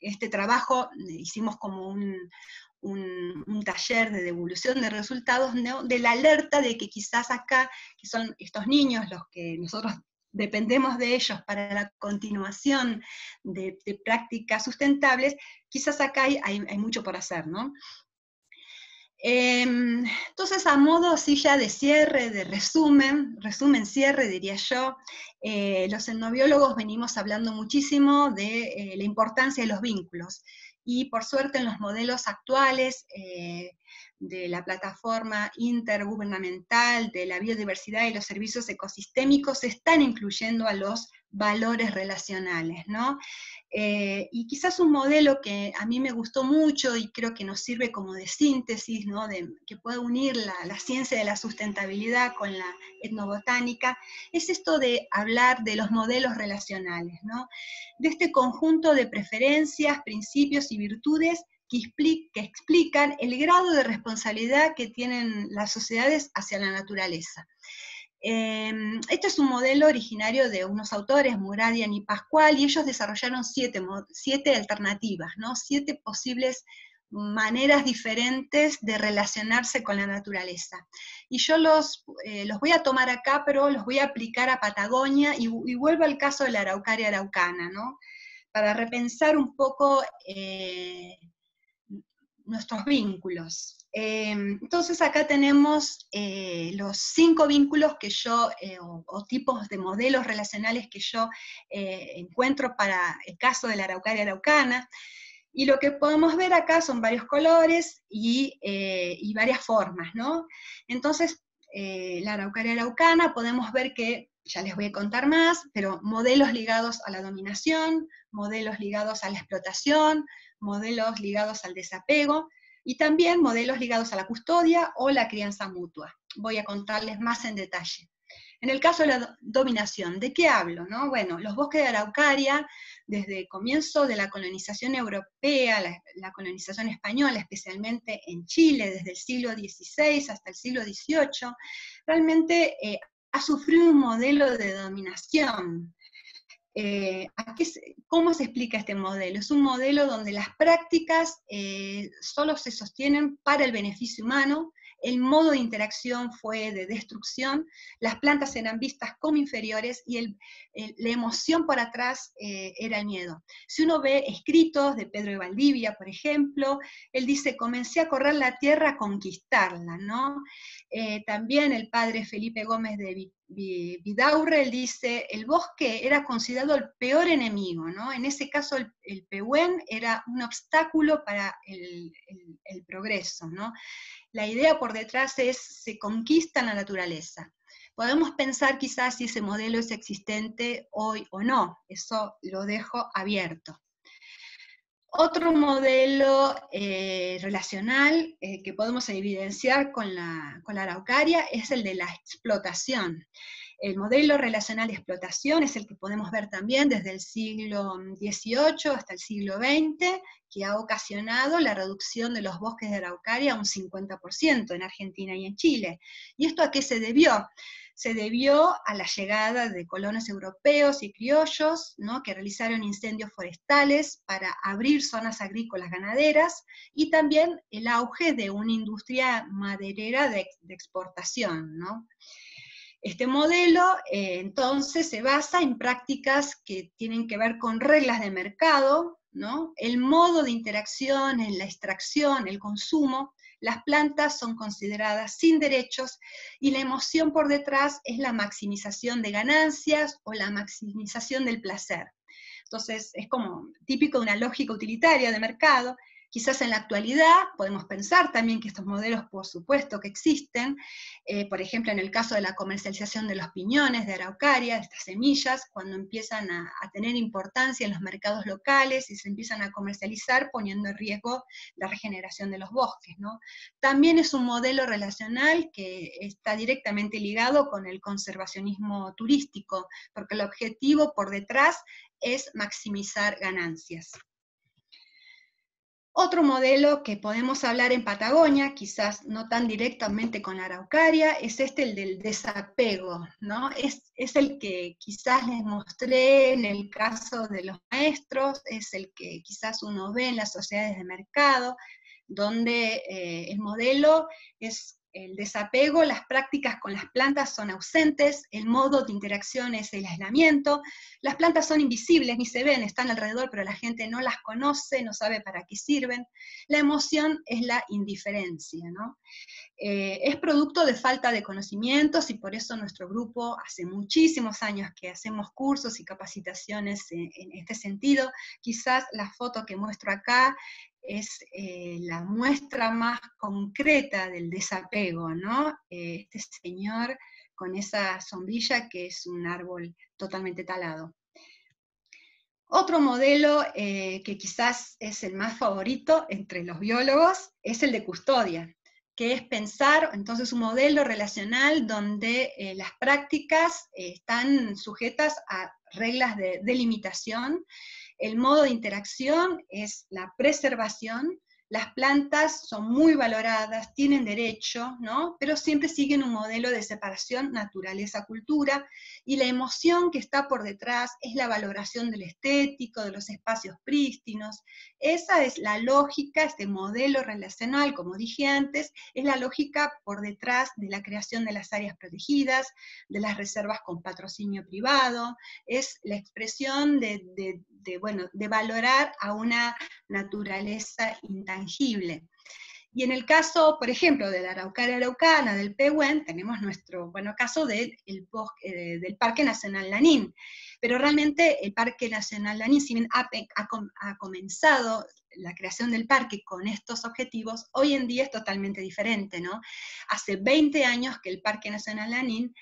este trabajo. Hicimos como un taller de devolución de resultados, ¿no? De la alerta de que quizás acá, que son estos niños los que nosotros dependemos de ellos para la continuación de prácticas sustentables, quizás acá hay mucho por hacer, ¿no? Entonces, a modo así ya de cierre, de cierre diría yo, los etnobiólogos venimos hablando muchísimo de la importancia de los vínculos, y por suerte en los modelos actuales de la plataforma intergubernamental de la biodiversidad y los servicios ecosistémicos se están incluyendo a los valores relacionales, ¿no? Y quizás un modelo que a mí me gustó mucho y creo que nos sirve como de síntesis, ¿no? Que puede unir la ciencia de la sustentabilidad con la etnobotánica, es esto de hablar de los modelos relacionales, ¿no? De este conjunto de preferencias, principios y virtudes que explican el grado de responsabilidad que tienen las sociedades hacia la naturaleza. Este es un modelo originario de unos autores, Muradian y Pascual, y ellos desarrollaron 7 alternativas, ¿no? 7 posibles maneras diferentes de relacionarse con la naturaleza. Y yo los voy a tomar acá, pero los voy a aplicar a Patagonia, y vuelvo al caso de la araucaria araucana, ¿no? Para repensar un poco nuestros vínculos. Entonces acá tenemos los 5 vínculos que yo, o tipos de modelos relacionales que yo encuentro para el caso de la araucaria araucana, y lo que podemos ver acá son varios colores y varias formas, ¿no? Entonces, la araucaria araucana podemos ver que, ya les voy a contar más, pero modelos ligados a la dominación, modelos ligados a la explotación, modelos ligados al desapego, y también modelos ligados a la custodia o la crianza mutua. Voy a contarles más en detalle. En el caso de la dominación, ¿de qué hablo, no? Bueno, los bosques de araucaria, desde el comienzo de la colonización europea, la colonización española, especialmente en Chile, desde el siglo XVI hasta el siglo XVIII, realmente ha sufrido un modelo de dominación. ¿Cómo se explica este modelo? Es un modelo donde las prácticas solo se sostienen para el beneficio humano, el modo de interacción fue de destrucción, las plantas eran vistas como inferiores y la emoción por atrás era el miedo. Si uno ve escritos de Pedro de Valdivia, por ejemplo, él dice, comencé a correr la tierra a conquistarla, ¿no? También el padre Felipe Gómez de Vidaurre, él dice, el bosque era considerado el peor enemigo, ¿no? En ese caso el Pehuen era un obstáculo para el progreso, ¿no? La idea por detrás es, se conquista la naturaleza. Podemos pensar quizás si ese modelo es existente hoy o no, eso lo dejo abierto. Otro modelo relacional que podemos evidenciar con la araucaria es el de la explotación. El modelo relacional de explotación es el que podemos ver también desde el siglo XVIII hasta el siglo XX, que ha ocasionado la reducción de los bosques de araucaria a un 50% en Argentina y en Chile. ¿Y esto a qué se debió? Se debió a la llegada de colonos europeos y criollos, ¿no?, que realizaron incendios forestales para abrir zonas agrícolas ganaderas, y también el auge de una industria maderera de exportación, ¿no? Este modelo, entonces, se basa en prácticas que tienen que ver con reglas de mercado, ¿no?, el modo de interacción en la extracción, el consumo. Las plantas son consideradas sin derechos y la emoción por detrás es la maximización de ganancias o la maximización del placer. Entonces es como típico de una lógica utilitaria de mercado. Quizás en la actualidad podemos pensar también que estos modelos, por supuesto que existen, por ejemplo en el caso de la comercialización de los piñones de araucaria, de estas semillas, cuando empiezan a tener importancia en los mercados locales y se empiezan a comercializar poniendo en riesgo la regeneración de los bosques, ¿no? También es un modelo relacional que está directamente ligado con el conservacionismo turístico, porque el objetivo por detrás es maximizar ganancias. Otro modelo que podemos hablar en Patagonia, quizás no tan directamente con la araucaria, es el del desapego, ¿no? Es el que quizás les mostré en el caso de los maestros, es el que quizás uno ve en las sociedades de mercado, donde el modelo es el desapego, las prácticas con las plantas son ausentes, el modo de interacción es el aislamiento, las plantas son invisibles, ni se ven, están alrededor, pero la gente no las conoce, no sabe para qué sirven. La emoción es la indiferencia, ¿no? Es producto de falta de conocimientos y por eso nuestro grupo hace muchísimos años que hacemos cursos y capacitaciones en este sentido. Quizás la foto que muestro acá es la muestra más concreta del desapego, ¿no? Este señor con esa sombrilla que es un árbol totalmente talado. Otro modelo que quizás es el más favorito entre los biólogos es el de custodia, que es pensar entonces un modelo relacional donde las prácticas están sujetas a reglas de delimitación. El modo de interacción es la preservación. Las plantas son muy valoradas, tienen derecho, ¿no? Pero siempre siguen un modelo de separación naturaleza-cultura, y la emoción que está por detrás es la valoración del estético, de los espacios prístinos. Esa es la lógica, este modelo relacional, como dije antes, es la lógica por detrás de la creación de las áreas protegidas, de las reservas con patrocinio privado, es la expresión de valorar a una naturaleza intangible. Y en el caso, por ejemplo, de la araucaria araucana, del Pehuen, tenemos nuestro caso del Parque Nacional Lanín. Pero realmente el Parque Nacional Lanín, si bien ha comenzado la creación del parque con estos objetivos, hoy en día es totalmente diferente, ¿no? Hace 20 años que el Parque Nacional Lanín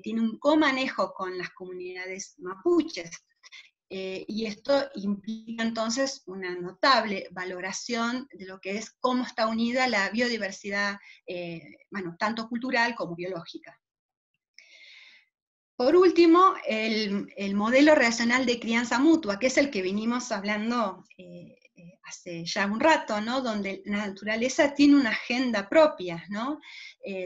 tiene un comanejo con las comunidades mapuches. Y esto implica entonces una notable valoración de lo que es cómo está unida la biodiversidad, tanto cultural como biológica. Por último, el modelo relacional de crianza mutua, que es el que venimos hablando hace ya un rato, ¿no? Donde la naturaleza tiene una agenda propia, ¿no?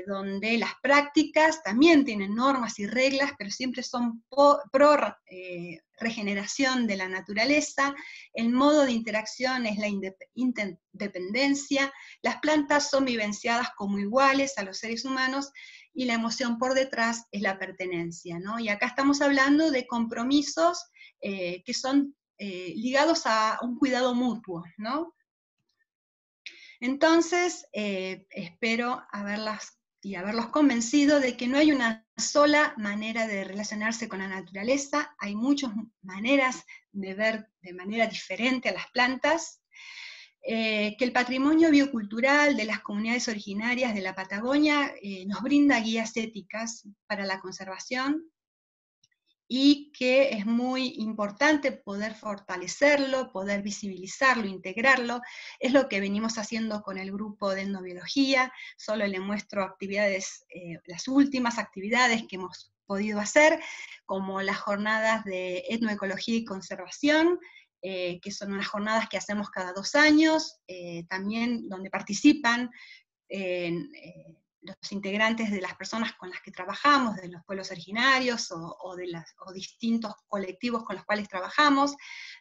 Donde las prácticas también tienen normas y reglas, pero siempre son pro regeneración de la naturaleza. El modo de interacción es la interdependencia, las plantas son vivenciadas como iguales a los seres humanos, y la emoción por detrás es la pertenencia, ¿no? Y acá estamos hablando de compromisos que son ligados a un cuidado mutuo, ¿no? Entonces, espero haberlos convencido de que no hay una sola manera de relacionarse con la naturaleza, hay muchas maneras de ver de manera diferente a las plantas, que el patrimonio biocultural de las comunidades originarias de la Patagonia nos brinda guías éticas para la conservación, y que es muy importante poder fortalecerlo, poder visibilizarlo, integrarlo. Es lo que venimos haciendo con el grupo de etnobiología. Solo le muestro actividades, las últimas actividades que hemos podido hacer, como las jornadas de etnoecología y conservación, que son unas jornadas que hacemos cada 2 años, también donde participan los integrantes de las personas con las que trabajamos, de los pueblos originarios o distintos colectivos con los cuales trabajamos.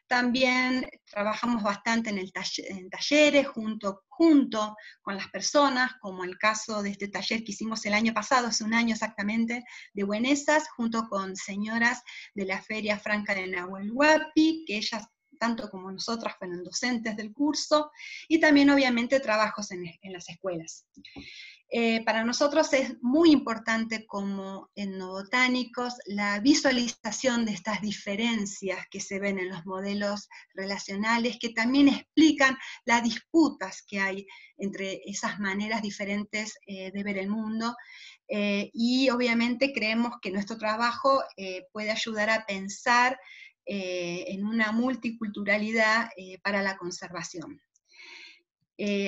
También trabajamos bastante en talleres junto con las personas, como el caso de este taller que hicimos el año pasado, hace un año exactamente, de Buenesas, junto con señoras de la Feria Franca de Nahuel Huapi, que ellas tanto como nosotras fueron docentes del curso, y también obviamente trabajos en las escuelas. Para nosotros es muy importante como etnobotánicos la visualización de estas diferencias que se ven en los modelos relacionales, que también explican las disputas que hay entre esas maneras diferentes de ver el mundo, y obviamente creemos que nuestro trabajo puede ayudar a pensar en una multiculturalidad para la conservación.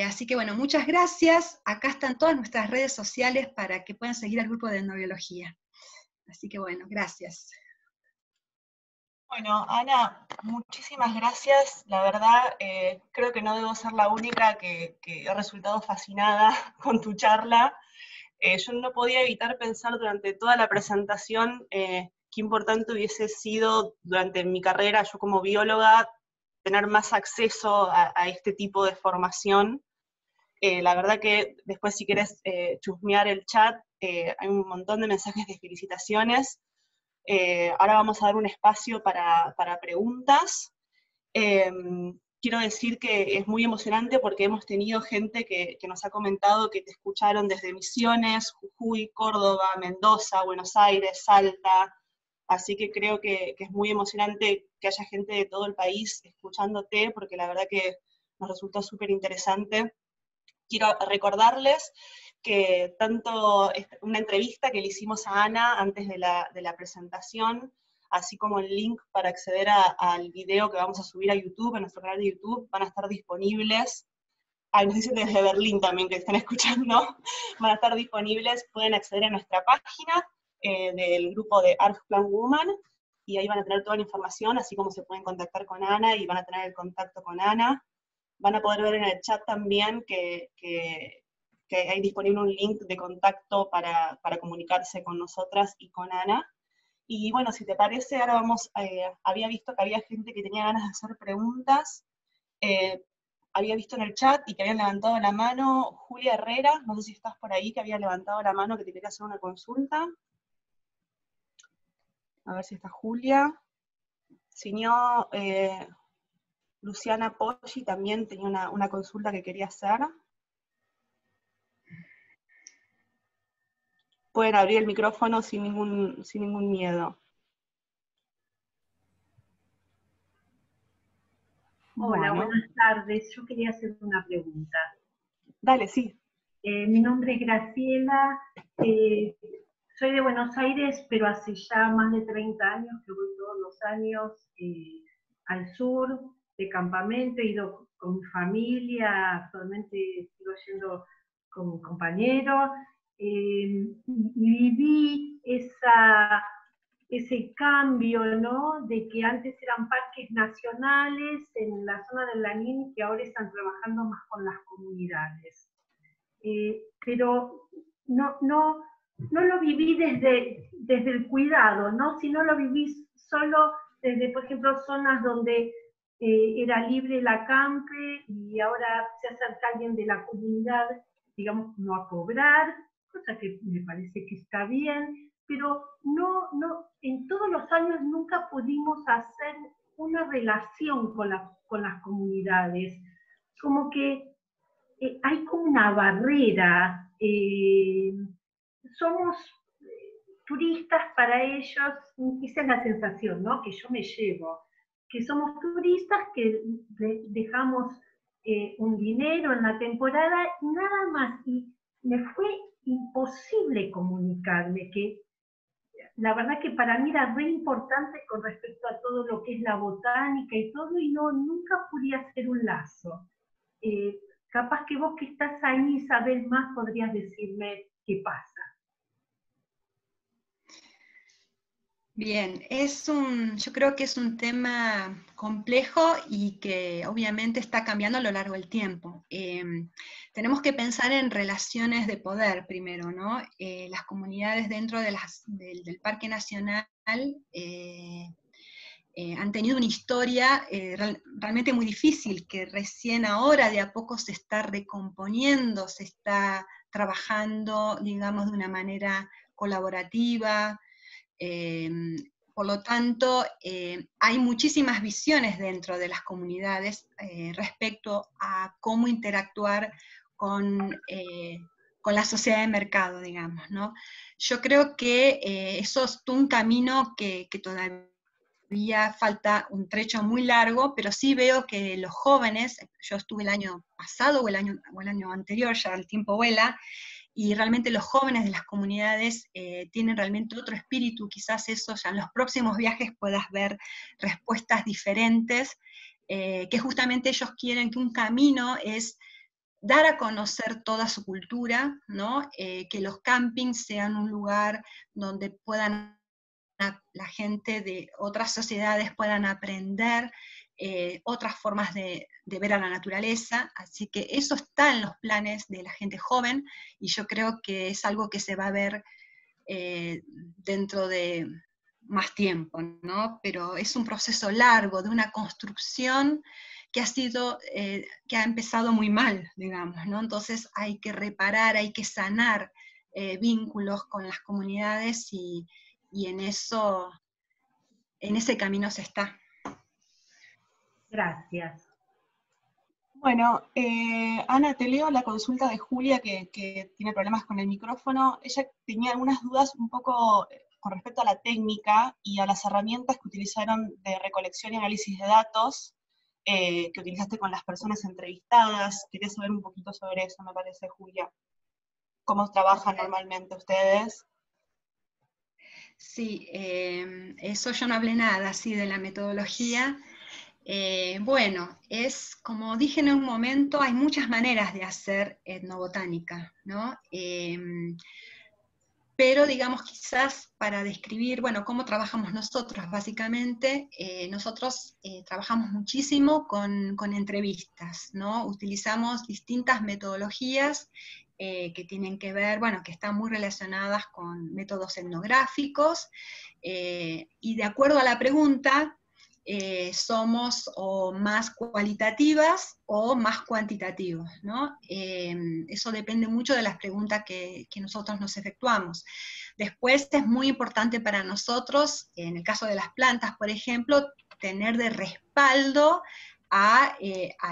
Así que bueno, muchas gracias. Acá están todas nuestras redes sociales para que puedan seguir al grupo de etnobiología. Así que bueno, gracias. Bueno, Ana, muchísimas gracias. La verdad, creo que no debo ser la única que ha resultado fascinada con tu charla. Yo no podía evitar pensar durante toda la presentación qué importante hubiese sido durante mi carrera, yo como bióloga, tener más acceso a este tipo de formación. La verdad que después si querés chusmear el chat, hay un montón de mensajes de felicitaciones. Ahora vamos a dar un espacio para preguntas. Quiero decir que es muy emocionante porque hemos tenido gente que nos ha comentado que te escucharon desde Misiones, Jujuy, Córdoba, Mendoza, Buenos Aires, Salta. Así que creo que es muy emocionante que haya gente de todo el país escuchándote, porque la verdad que nos resultó súper interesante. Quiero recordarles que tanto una entrevista que le hicimos a Ana antes de la presentación, así como el link para acceder al video que vamos a subir a YouTube, a nuestro canal de YouTube, van a estar disponibles. Nos dicen desde Berlín también que están escuchando, van a estar disponibles, pueden acceder a nuestra página del grupo de Artplan Woman, y ahí van a tener toda la información, así como se pueden contactar con Ana, y van a tener el contacto con Ana. Van a poder ver en el chat también que hay disponible un link de contacto para comunicarse con nosotras y con Ana. Y bueno, si te parece, ahora vamos, había visto que había gente que tenía ganas de hacer preguntas, había visto en el chat y que habían levantado la mano. Julia Herrera, no sé si estás por ahí, que había levantado la mano, que te quería hacer una consulta. A ver si está Julia. Si no, Luciana Poggi también tenía una consulta que quería hacer. Pueden abrir el micrófono sin ningún miedo. Hola, Bueno. buenas tardes. Yo quería hacer una pregunta. Dale, sí. Mi nombre es Graciela. Soy de Buenos Aires, pero hace ya más de 30 años que voy todos los años al sur de campamento. He ido con mi familia, actualmente sigo yendo con mi compañero. Y viví ese cambio, ¿no? De que antes eran parques nacionales en la zona del Lanín y que ahora están trabajando más con las comunidades. Pero no lo viví desde el cuidado, ¿no? Sino lo viví solo desde, por ejemplo, zonas donde era libre el acampe y ahora se acerca alguien de la comunidad, digamos, no a cobrar, cosa que me parece que está bien, pero no, en todos los años nunca pudimos hacer una relación con las comunidades, como que hay como una barrera, somos turistas para ellos, esa es la sensación, ¿no?, que yo me llevo, que somos turistas, que dejamos un dinero en la temporada y nada más, y me fue imposible comunicarme, que la verdad que para mí era re importante con respecto a todo lo que es la botánica y todo, y nunca pude hacer un lazo. Capaz que vos que estás ahí, Isabel, más podrías decirme qué pasa. Bien, yo creo que es un tema complejo y que obviamente está cambiando a lo largo del tiempo. Tenemos que pensar en relaciones de poder primero, ¿no? Las comunidades dentro del Parque Nacional han tenido una historia realmente muy difícil, que recién ahora de a poco se está recomponiendo, se está trabajando, digamos, de una manera colaborativa. Por lo tanto, hay muchísimas visiones dentro de las comunidades respecto a cómo interactuar con la sociedad de mercado, digamos, ¿no? Yo creo que eso es un camino que todavía falta un trecho muy largo, pero sí veo que los jóvenes, yo estuve el año pasado o el año anterior, ya el tiempo vuela, y realmente los jóvenes de las comunidades tienen realmente otro espíritu, quizás eso ya en los próximos viajes puedas ver respuestas diferentes, que justamente ellos quieren que un camino es dar a conocer toda su cultura, ¿no? Que los campings sean un lugar donde puedan la gente de otras sociedades puedan aprender otras formas de ver a la naturaleza, así que eso está en los planes de la gente joven, y yo creo que es algo que se va a ver dentro de más tiempo, ¿no? Pero es un proceso largo, de una construcción que que ha empezado muy mal, digamos, ¿no? Entonces hay que reparar, hay que sanar vínculos con las comunidades y en ese camino se está. Gracias. Bueno, Ana, te leo la consulta de Julia que tiene problemas con el micrófono. Ella tenía algunas dudas un poco con respecto a la técnica y a las herramientas que utilizaron de recolección y análisis de datos que utilizaste con las personas entrevistadas. Quería saber un poquito sobre eso, me parece, Julia. ¿Cómo trabajan normalmente ustedes? Sí, eso yo no hablé nada así de la metodología. Bueno, como dije en un momento, hay muchas maneras de hacer etnobotánica, ¿no? Pero digamos quizás para describir, bueno, cómo trabajamos nosotros, básicamente, nosotros trabajamos muchísimo con entrevistas, ¿no? Utilizamos distintas metodologías que tienen que ver, bueno, que están muy relacionadas con métodos etnográficos, y de acuerdo a la pregunta, somos o más cualitativas o más cuantitativos, ¿no? Eso depende mucho de las preguntas que nosotros nos efectuamos. Después es muy importante para nosotros, en el caso de las plantas, por ejemplo, tener de respaldo a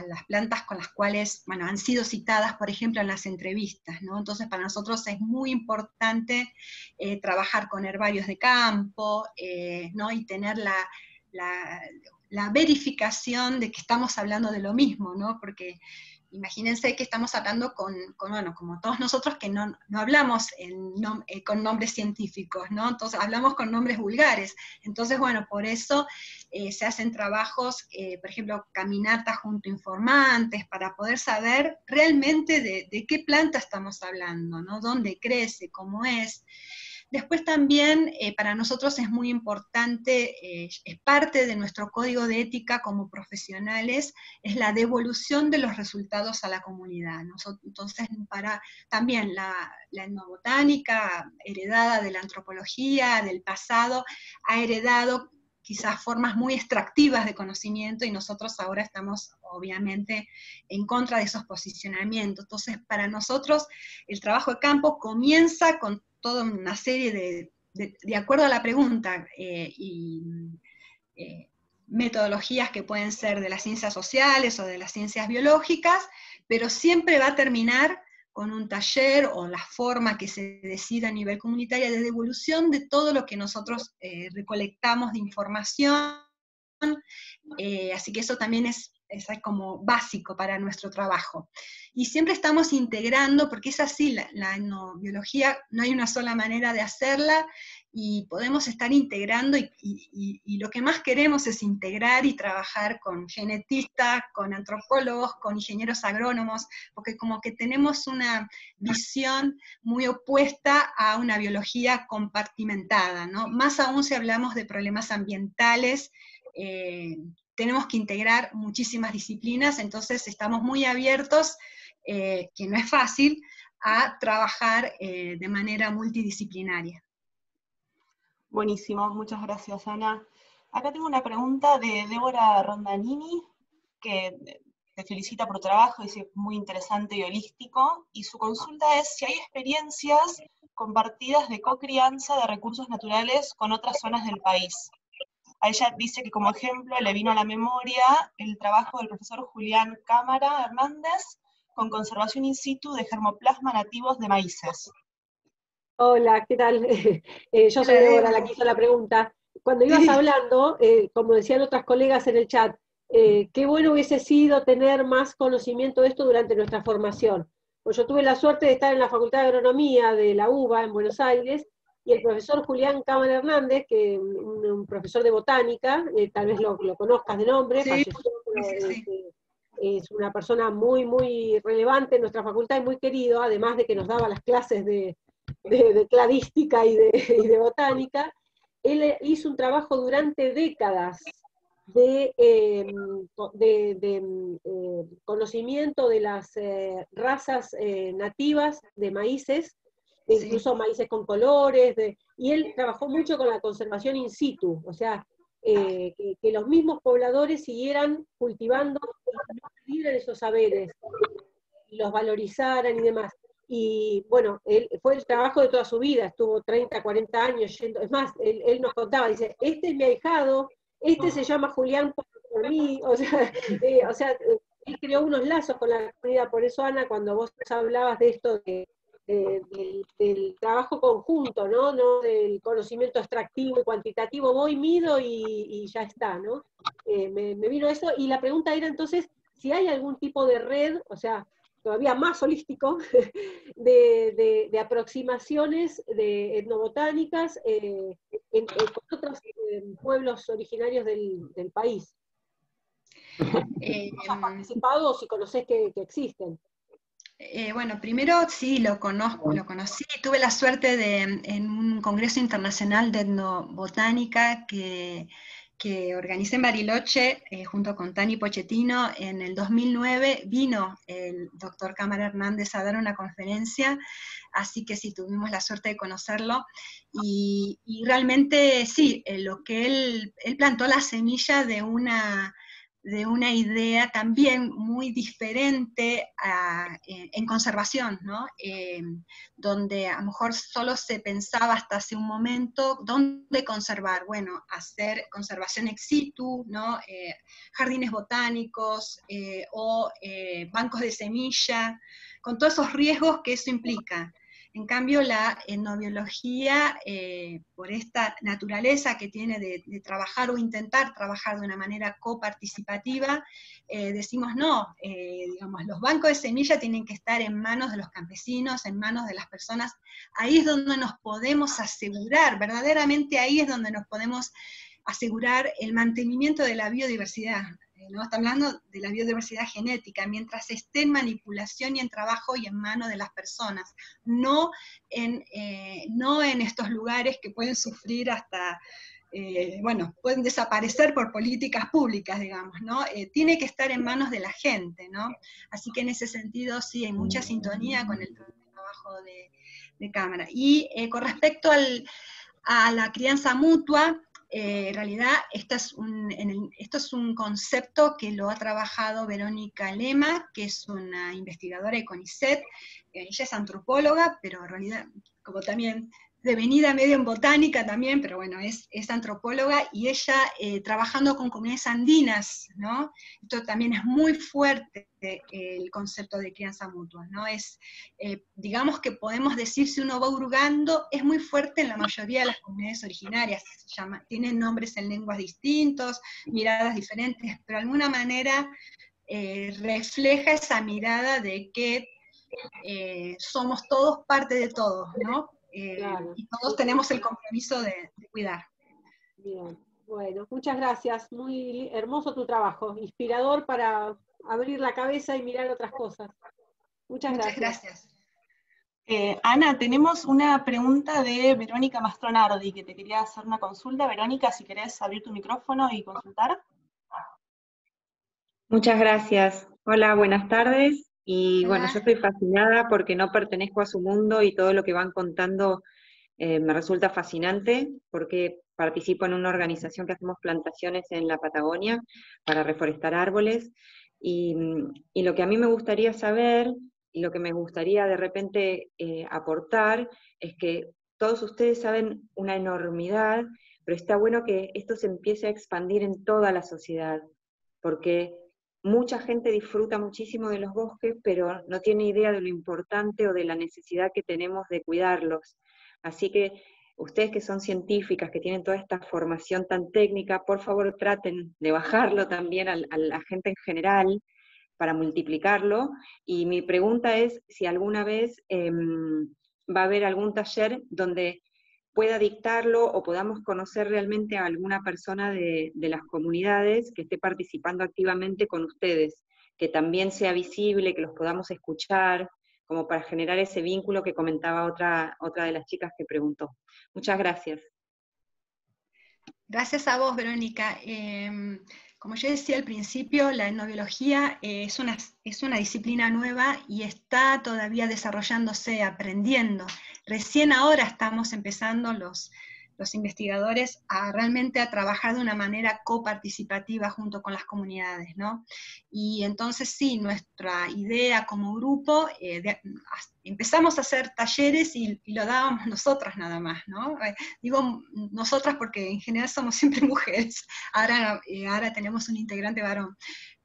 las plantas con las cuales, bueno, han sido citadas, por ejemplo, en las entrevistas, ¿no? Entonces, para nosotros es muy importante trabajar con herbarios de campo, ¿no? Y tener la verificación de que estamos hablando de lo mismo, ¿no? Porque imagínense que estamos hablando bueno, como todos nosotros que no hablamos con nombres científicos, ¿no? Entonces hablamos con nombres vulgares. Entonces, bueno, por eso se hacen trabajos, por ejemplo, caminatas junto a informantes, para poder saber realmente de qué planta estamos hablando, ¿no? Dónde crece, cómo es. Después también para nosotros es muy importante, es parte de nuestro código de ética como profesionales, es la devolución de los resultados a la comunidad. Entonces, también la etnobotánica heredada de la antropología, del pasado, ha heredado quizás formas muy extractivas de conocimiento, y nosotros ahora estamos obviamente en contra de esos posicionamientos. Entonces, para nosotros el trabajo de campo comienza con toda una serie de acuerdo a la pregunta, metodologías que pueden ser de las ciencias sociales o de las ciencias biológicas, pero siempre va a terminar con un taller o la forma que se decida a nivel comunitario de devolución de todo lo que nosotros recolectamos de información. Así que eso también es es como básico para nuestro trabajo. Y siempre estamos integrando, porque es así, la etnobiología, no hay una sola manera de hacerla, y podemos estar integrando, y lo que más queremos es integrar y trabajar con genetistas, con antropólogos, con ingenieros agrónomos, porque como que tenemos una visión muy opuesta a una biología compartimentada, ¿no? Más aún si hablamos de problemas ambientales, tenemos que integrar muchísimas disciplinas, entonces estamos muy abiertos, que no es fácil, a trabajar de manera multidisciplinaria. Buenísimo, muchas gracias, Ana. Acá tengo una pregunta de Débora Rondanini, que te felicita por tu trabajo, dice muy interesante y holístico, y su consulta es si hay experiencias compartidas de co-crianza de recursos naturales con otras zonas del país. A ella dice que como ejemplo le vino a la memoria el trabajo del profesor Julián Cámara Hernández con conservación in situ de germoplasma nativos de maíces. Hola, ¿qué tal? Yo soy Débora, la que hizo la pregunta. Cuando ibas hablando, como decían otras colegas en el chat, qué bueno hubiese sido tener más conocimiento de esto durante nuestra formación. Pues yo tuve la suerte de estar en la Facultad de Agronomía de la UBA en Buenos Aires, y el profesor Julián Cámara Hernández, que un profesor de botánica, tal vez lo conozcas de nombre, Sí, falleció, pero es una persona muy, muy relevante en nuestra facultad y muy querido, además de que nos daba las clases de cladística y de botánica. Él hizo un trabajo durante décadas de conocimiento de las razas nativas de maíces, incluso maíces con colores, y él trabajó mucho con la conservación in situ, o sea, que los mismos pobladores siguieran cultivando y no perdieran esos saberes, y los valorizaran y demás. Y bueno, fue el trabajo de toda su vida, estuvo 30, 40 años yendo, es más, él nos contaba, dice, este es mi ahijado, este se llama Julián por mí, o sea, él creó unos lazos con la comunidad, por eso Ana, cuando vos hablabas de esto del trabajo conjunto, ¿no? No del conocimiento extractivo y cuantitativo, voy, mido y ya está, ¿no? Me vino eso, y la pregunta era entonces, si hay algún tipo de red, o sea, todavía más holístico, de aproximaciones de etnobotánicas con otros pueblos originarios del país. ¿Has participado o si conocés que existen? Bueno, primero sí, lo conocí, tuve la suerte de, en un congreso internacional de etnobotánica que organicé en Bariloche, junto con Tani Pochettino, en el 2009, vino el doctor Cámara Hernández a dar una conferencia, así que sí, tuvimos la suerte de conocerlo, y realmente sí, lo que él plantó la semilla de una idea también muy diferente en conservación, ¿no? Donde a lo mejor solo se pensaba hasta hace un momento dónde conservar, bueno, hacer conservación ex situ, ¿no? Jardines botánicos o bancos de semilla, con todos esos riesgos que eso implica. En cambio, la etnobiología, por esta naturaleza que tiene de trabajar o intentar trabajar de una manera coparticipativa, decimos no, digamos, los bancos de semilla tienen que estar en manos de los campesinos, en manos de las personas. Ahí es donde nos podemos asegurar, verdaderamente ahí es donde nos podemos asegurar el mantenimiento de la biodiversidad. ¿No? Estamos hablando de la biodiversidad genética, mientras esté en manipulación y en trabajo y en manos de las personas, no en estos lugares que pueden sufrir hasta, bueno, pueden desaparecer por políticas públicas, digamos, ¿no? Tiene que estar en manos de la gente, ¿no? Así que en ese sentido sí hay mucha sintonía con el trabajo de Cámara. Y con respecto a la crianza mutua, en realidad esto es un concepto que lo ha trabajado Verónica Lema, que es una investigadora de CONICET. Ella es antropóloga, pero en realidad, como también devenida medio en botánica también, pero bueno, es antropóloga, y ella trabajando con comunidades andinas, ¿no? Esto también es muy fuerte, el concepto de crianza mutua, ¿no? Digamos que podemos decir, si uno va hurgando, es muy fuerte en la mayoría de las comunidades originarias, tienen nombres en lenguas distintos, miradas diferentes, pero de alguna manera refleja esa mirada de que somos todos parte de todos, ¿no? Claro. Y todos tenemos el compromiso de cuidar. Bien, bueno, muchas gracias. Muy hermoso tu trabajo, inspirador para abrir la cabeza y mirar otras cosas. Muchas gracias. Ana, tenemos una pregunta de Verónica Mastronardi, que te quería hacer una consulta. Verónica, si querés abrir tu micrófono y consultar. Muchas gracias. Hola, buenas tardes. Y Hola. bueno, yo estoy fascinada porque no pertenezco a su mundo y todo lo que van contando me resulta fascinante, porque participo en una organización que hacemos plantaciones en la Patagonia para reforestar árboles. Y lo que a mí me gustaría saber, y lo que me gustaría de repente aportar, es que todos ustedes saben una enormidad, pero está bueno que esto se empiece a expandir en toda la sociedad, porque mucha gente disfruta muchísimo de los bosques, pero no tiene idea de lo importante o de la necesidad que tenemos de cuidarlos. Así que ustedes que son científicas, que tienen toda esta formación tan técnica, por favor traten de bajarlo también a la gente en general para multiplicarlo. Y mi pregunta es si alguna vez va a haber algún taller donde pueda dictarlo o podamos conocer realmente a alguna persona de las comunidades que esté participando activamente con ustedes, que también sea visible, que los podamos escuchar, como para generar ese vínculo que comentaba otra de las chicas que preguntó. Muchas gracias. Gracias a vos, Verónica. Como yo decía al principio, la etnobiología es una disciplina nueva y está todavía desarrollándose, aprendiendo. Recién ahora estamos empezando los investigadores realmente a trabajar de una manera coparticipativa junto con las comunidades, ¿no? Y entonces sí, nuestra idea como grupo, empezamos a hacer talleres y lo dábamos nosotras nada más, ¿no? Digo nosotras porque en general somos siempre mujeres, ahora tenemos un integrante varón.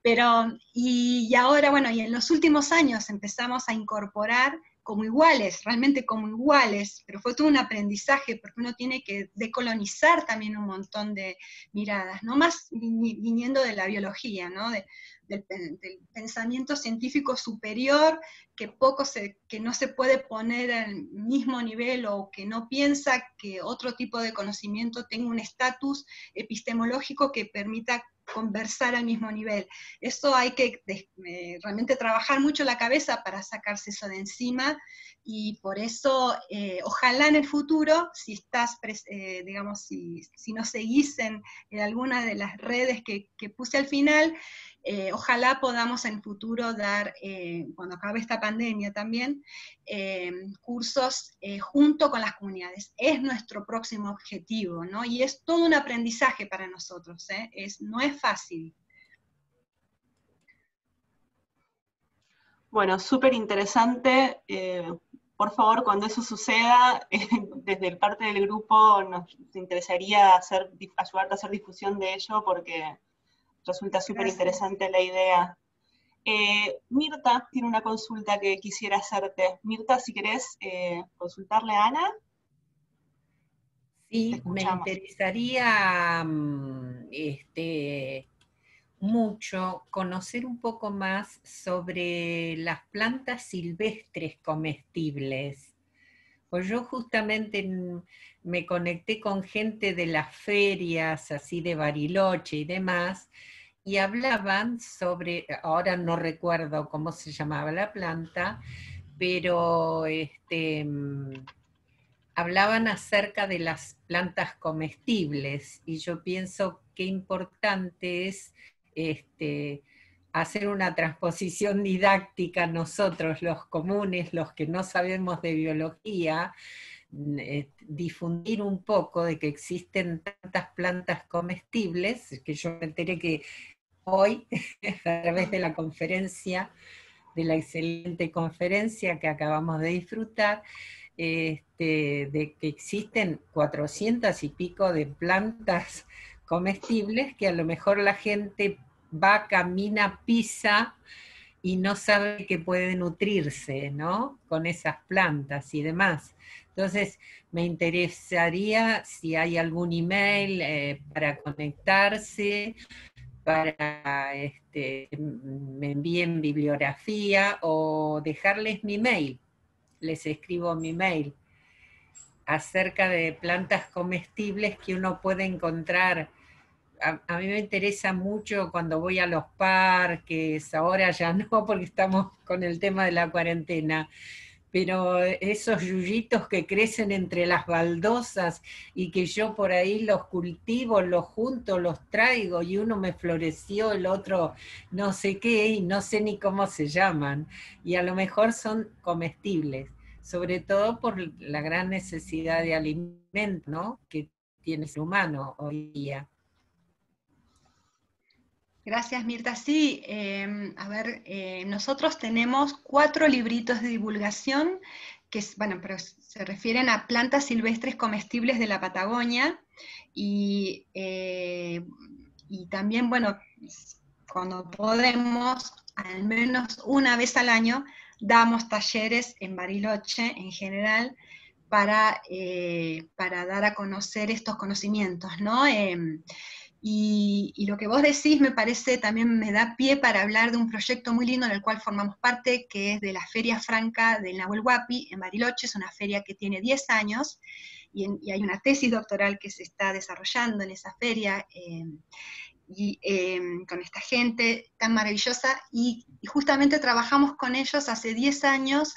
Pero, y ahora, bueno, y en los últimos años empezamos a incorporar como iguales, realmente como iguales, pero fue todo un aprendizaje, porque uno tiene que decolonizar también un montón de miradas, no más viniendo de la biología, ¿no? Del pensamiento científico superior, que no se puede poner al mismo nivel, o que no piensa que otro tipo de conocimiento tenga un estatus epistemológico que permita conversar al mismo nivel. Eso hay que realmente trabajar mucho la cabeza para sacarse eso de encima, y por eso ojalá en el futuro, si estás, digamos, si nos seguís en alguna de las redes que puse al final, ojalá podamos en el futuro dar, cuando acabe esta pandemia también, cursos junto con las comunidades. Es nuestro próximo objetivo, ¿no? Y es todo un aprendizaje para nosotros, ¿eh? No es fácil. Bueno, súper interesante. Por favor, cuando eso suceda, desde el parte del grupo nos interesaría ayudarte a hacer difusión de ello, porque resulta súper interesante la idea. Mirta tiene una consulta que quisiera hacerte. Mirta, si querés consultarle a Ana. Sí, me interesaría mucho conocer un poco más sobre las plantas silvestres comestibles. Pues yo justamente me conecté con gente de las ferias, así de Bariloche y demás, y hablaban sobre, ahora no recuerdo cómo se llamaba la planta, pero hablaban acerca de las plantas comestibles, y yo pienso qué importante es hacer una transposición didáctica nosotros, los comunes, los que no sabemos de biología, difundir un poco de que existen tantas plantas comestibles, que yo me enteré que hoy, a través de la conferencia, de la excelente conferencia que acabamos de disfrutar, de que existen 400 y pico de plantas comestibles que a lo mejor la gente va, camina, pisa y no sabe que puede nutrirse, ¿no? Con esas plantas y demás. Entonces, me interesaría si hay algún email para conectarse, para me envíen bibliografía o dejarles mi mail. Les escribo mi mail acerca de plantas comestibles que uno puede encontrar. A mí me interesa mucho cuando voy a los parques, ahora ya no porque estamos con el tema de la cuarentena, pero esos yuyitos que crecen entre las baldosas y que yo por ahí los cultivo, los junto, los traigo y uno me floreció, el otro no sé qué y no sé ni cómo se llaman, y a lo mejor son comestibles, sobre todo por la gran necesidad de alimento, ¿no?, que tiene el ser humano hoy día. Gracias, Mirta. Sí, nosotros tenemos 4 libritos de divulgación que, pero se refieren a plantas silvestres comestibles de la Patagonia y también, cuando podemos, al menos una vez al año, damos talleres en Bariloche en general para dar a conocer estos conocimientos, ¿no? Y lo que vos decís me parece, también me da pie para hablar de un proyecto muy lindo en el cual formamos parte, que es de la Feria Franca del Nahuel Huapi en Bariloche. Es una feria que tiene 10 años, y hay una tesis doctoral que se está desarrollando en esa feria, con esta gente tan maravillosa, y justamente trabajamos con ellos hace 10 años,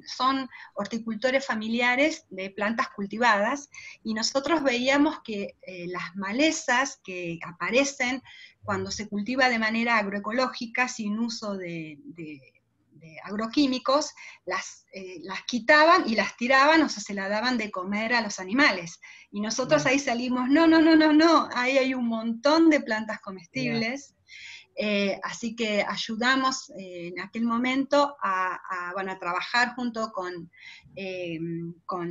son horticultores familiares de plantas cultivadas, y nosotros veíamos que las malezas que aparecen cuando se cultiva de manera agroecológica, sin uso de agroquímicos, las quitaban y las tiraban, o sea, se la daban de comer a los animales. Y nosotros ahí salimos, no, ahí hay un montón de plantas comestibles. Así que ayudamos en aquel momento a trabajar junto con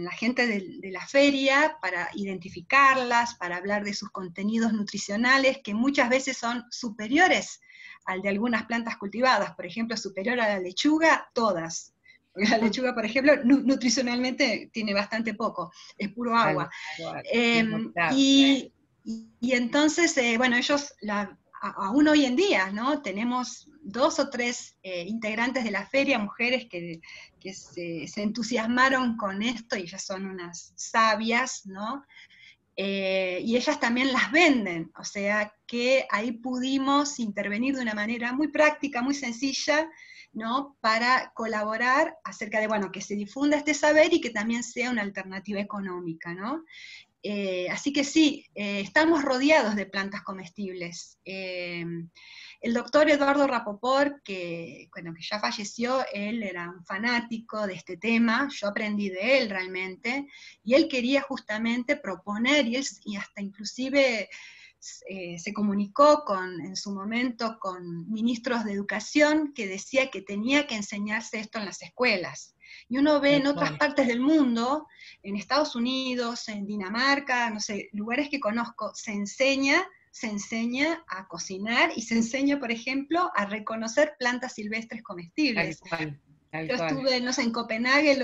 la gente de la feria para identificarlas, para hablar de sus contenidos nutricionales, que muchas veces son superiores al de algunas plantas cultivadas. Por ejemplo, superior a la lechuga, todas. Porque la lechuga, por ejemplo, nutricionalmente tiene bastante poco, es puro agua. Y entonces, ellos, aún hoy en día, ¿no?, tenemos 2 o 3 integrantes de la feria, mujeres que se entusiasmaron con esto, y ellas son unas sabias, ¿no? Y ellas también las venden, o sea que ahí pudimos intervenir de una manera muy práctica, muy sencilla, ¿no?, para colaborar acerca de, que se difunda este saber y que también sea una alternativa económica, ¿no? Así que sí, estamos rodeados de plantas comestibles. El doctor Eduardo Rapoport, que ya falleció, él era un fanático de este tema, yo aprendí de él realmente, y él quería justamente proponer, y hasta inclusive se comunicó en su momento con ministros de educación, que decía que tenía que enseñarse esto en las escuelas. Y uno ve en otras partes del mundo, en Estados Unidos, en Dinamarca, no sé, lugares que conozco, se enseña a cocinar, y se enseña, por ejemplo, a reconocer plantas silvestres comestibles. Yo estuve, no sé, en Copenhague,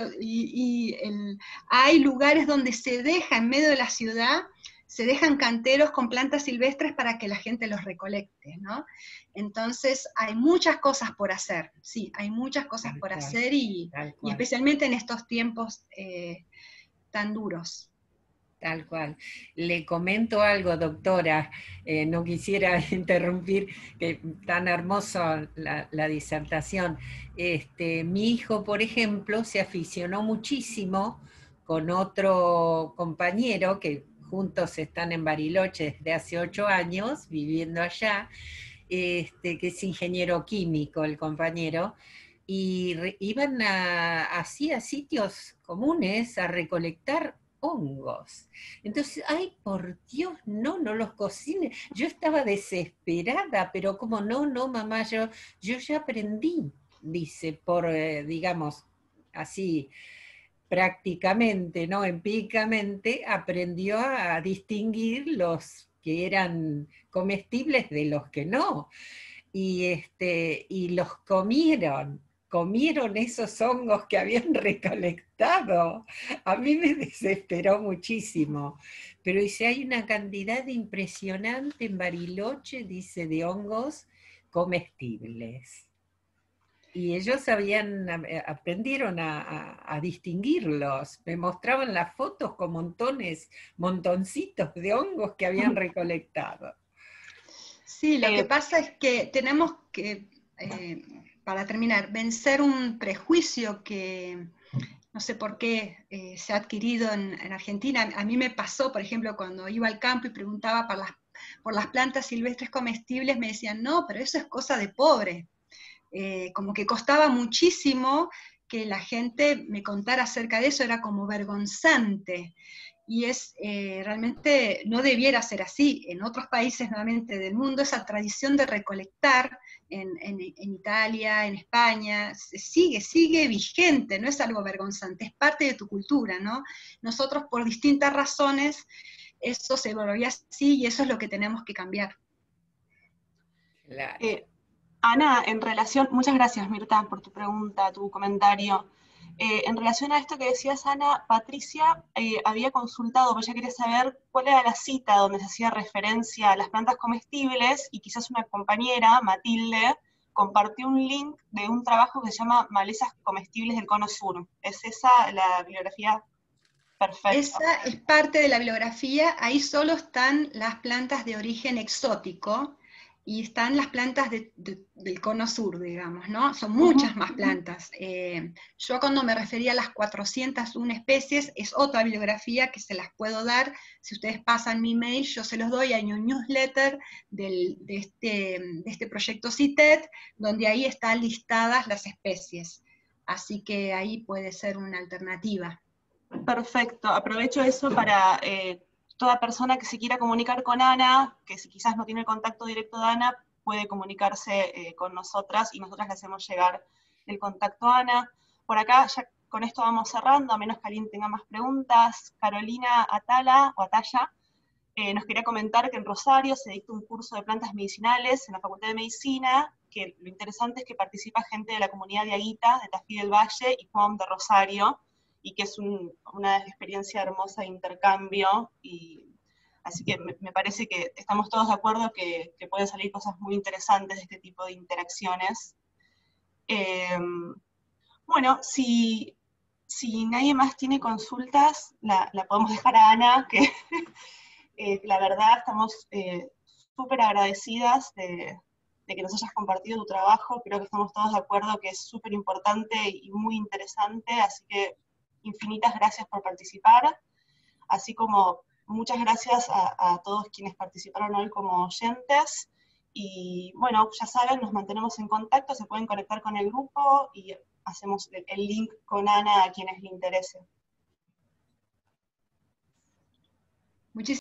hay lugares donde se deja, en medio de la ciudad, se dejan canteros con plantas silvestres para que la gente los recolecte, ¿no? Entonces, hay muchas cosas por hacer, sí, hay muchas cosas por hacer, y especialmente en estos tiempos tan duros. Tal cual. Le comento algo, doctora, no quisiera interrumpir, que tan hermosa la disertación. Mi hijo, por ejemplo, se aficionó muchísimo con otro compañero, que juntos están en Bariloche desde hace 8 años, viviendo allá, que es ingeniero químico el compañero, y iban así a sitios comunes a recolectar hongos. Entonces, ay, por Dios, no los cocine. Yo estaba desesperada, pero como no, mamá, yo ya aprendí, dice, por, digamos, así, prácticamente, no empíricamente, aprendió a distinguir los que eran comestibles de los que no. Y los comieron esos hongos que habían recolectado. A mí me desesperó muchísimo. Pero dice, hay una cantidad impresionante en Bariloche, dice, de hongos comestibles. Y ellos aprendieron a distinguirlos. Me mostraban las fotos con montoncitos de hongos que habían recolectado. Sí, lo que pasa es que tenemos que, para terminar, vencer un prejuicio que no sé por qué se ha adquirido en Argentina. A mí me pasó, por ejemplo, cuando iba al campo y preguntaba por las plantas silvestres comestibles, me decían, no, pero eso es cosa de pobre. Como que costaba muchísimo que la gente me contara acerca de eso, era como vergonzante. Y realmente no debiera ser así. En otros países nuevamente del mundo, esa tradición de recolectar en Italia, en España, sigue vigente, no es algo vergonzante, es parte de tu cultura, ¿no? Nosotros por distintas razones, eso se volvió así y eso es lo que tenemos que cambiar. Claro. Ana, en relación, muchas gracias Mirta por tu pregunta, tu comentario. En relación a esto que decías, Ana, Patricia había consultado, porque ella quería saber cuál era la cita donde se hacía referencia a las plantas comestibles, y quizás una compañera, Matilde, compartió un link de un trabajo que se llama Malezas Comestibles del Cono Sur. ¿Es esa la bibliografía? Perfecto. Esa es parte de la bibliografía, ahí solo están las plantas de origen exótico, y están las plantas del cono sur, digamos, ¿no? Son muchas más plantas. Yo cuando me refería a las 401 especies, es otra bibliografía que se las puedo dar. Si ustedes pasan mi mail, yo se los doy. Hay un newsletter de este proyecto CITED, donde ahí están listadas las especies. Así que ahí puede ser una alternativa. Perfecto, aprovecho eso para toda persona que se quiera comunicar con Ana, que si quizás no tiene el contacto directo de Ana, puede comunicarse con nosotras y nosotras le hacemos llegar el contacto a Ana. Por acá, ya con esto vamos cerrando, a menos que alguien tenga más preguntas. Carolina Atala nos quería comentar que en Rosario se dicta un curso de plantas medicinales en la Facultad de Medicina, que lo interesante es que participa gente de la comunidad de Aguita, de Tafí del Valle y FOM de Rosario, y que es una experiencia hermosa de intercambio, y así que me parece que estamos todos de acuerdo que pueden salir cosas muy interesantes de este tipo de interacciones. Bueno, si nadie más tiene consultas, la podemos dejar a Ana, que la verdad estamos súper agradecidas de que nos hayas compartido tu trabajo. Creo que estamos todos de acuerdo que es súper importante y muy interesante, así que infinitas gracias por participar, así como muchas gracias a todos quienes participaron hoy como oyentes. Y bueno, ya saben, nos mantenemos en contacto, se pueden conectar con el grupo y hacemos el link con Ana a quienes le interese. Muchísimas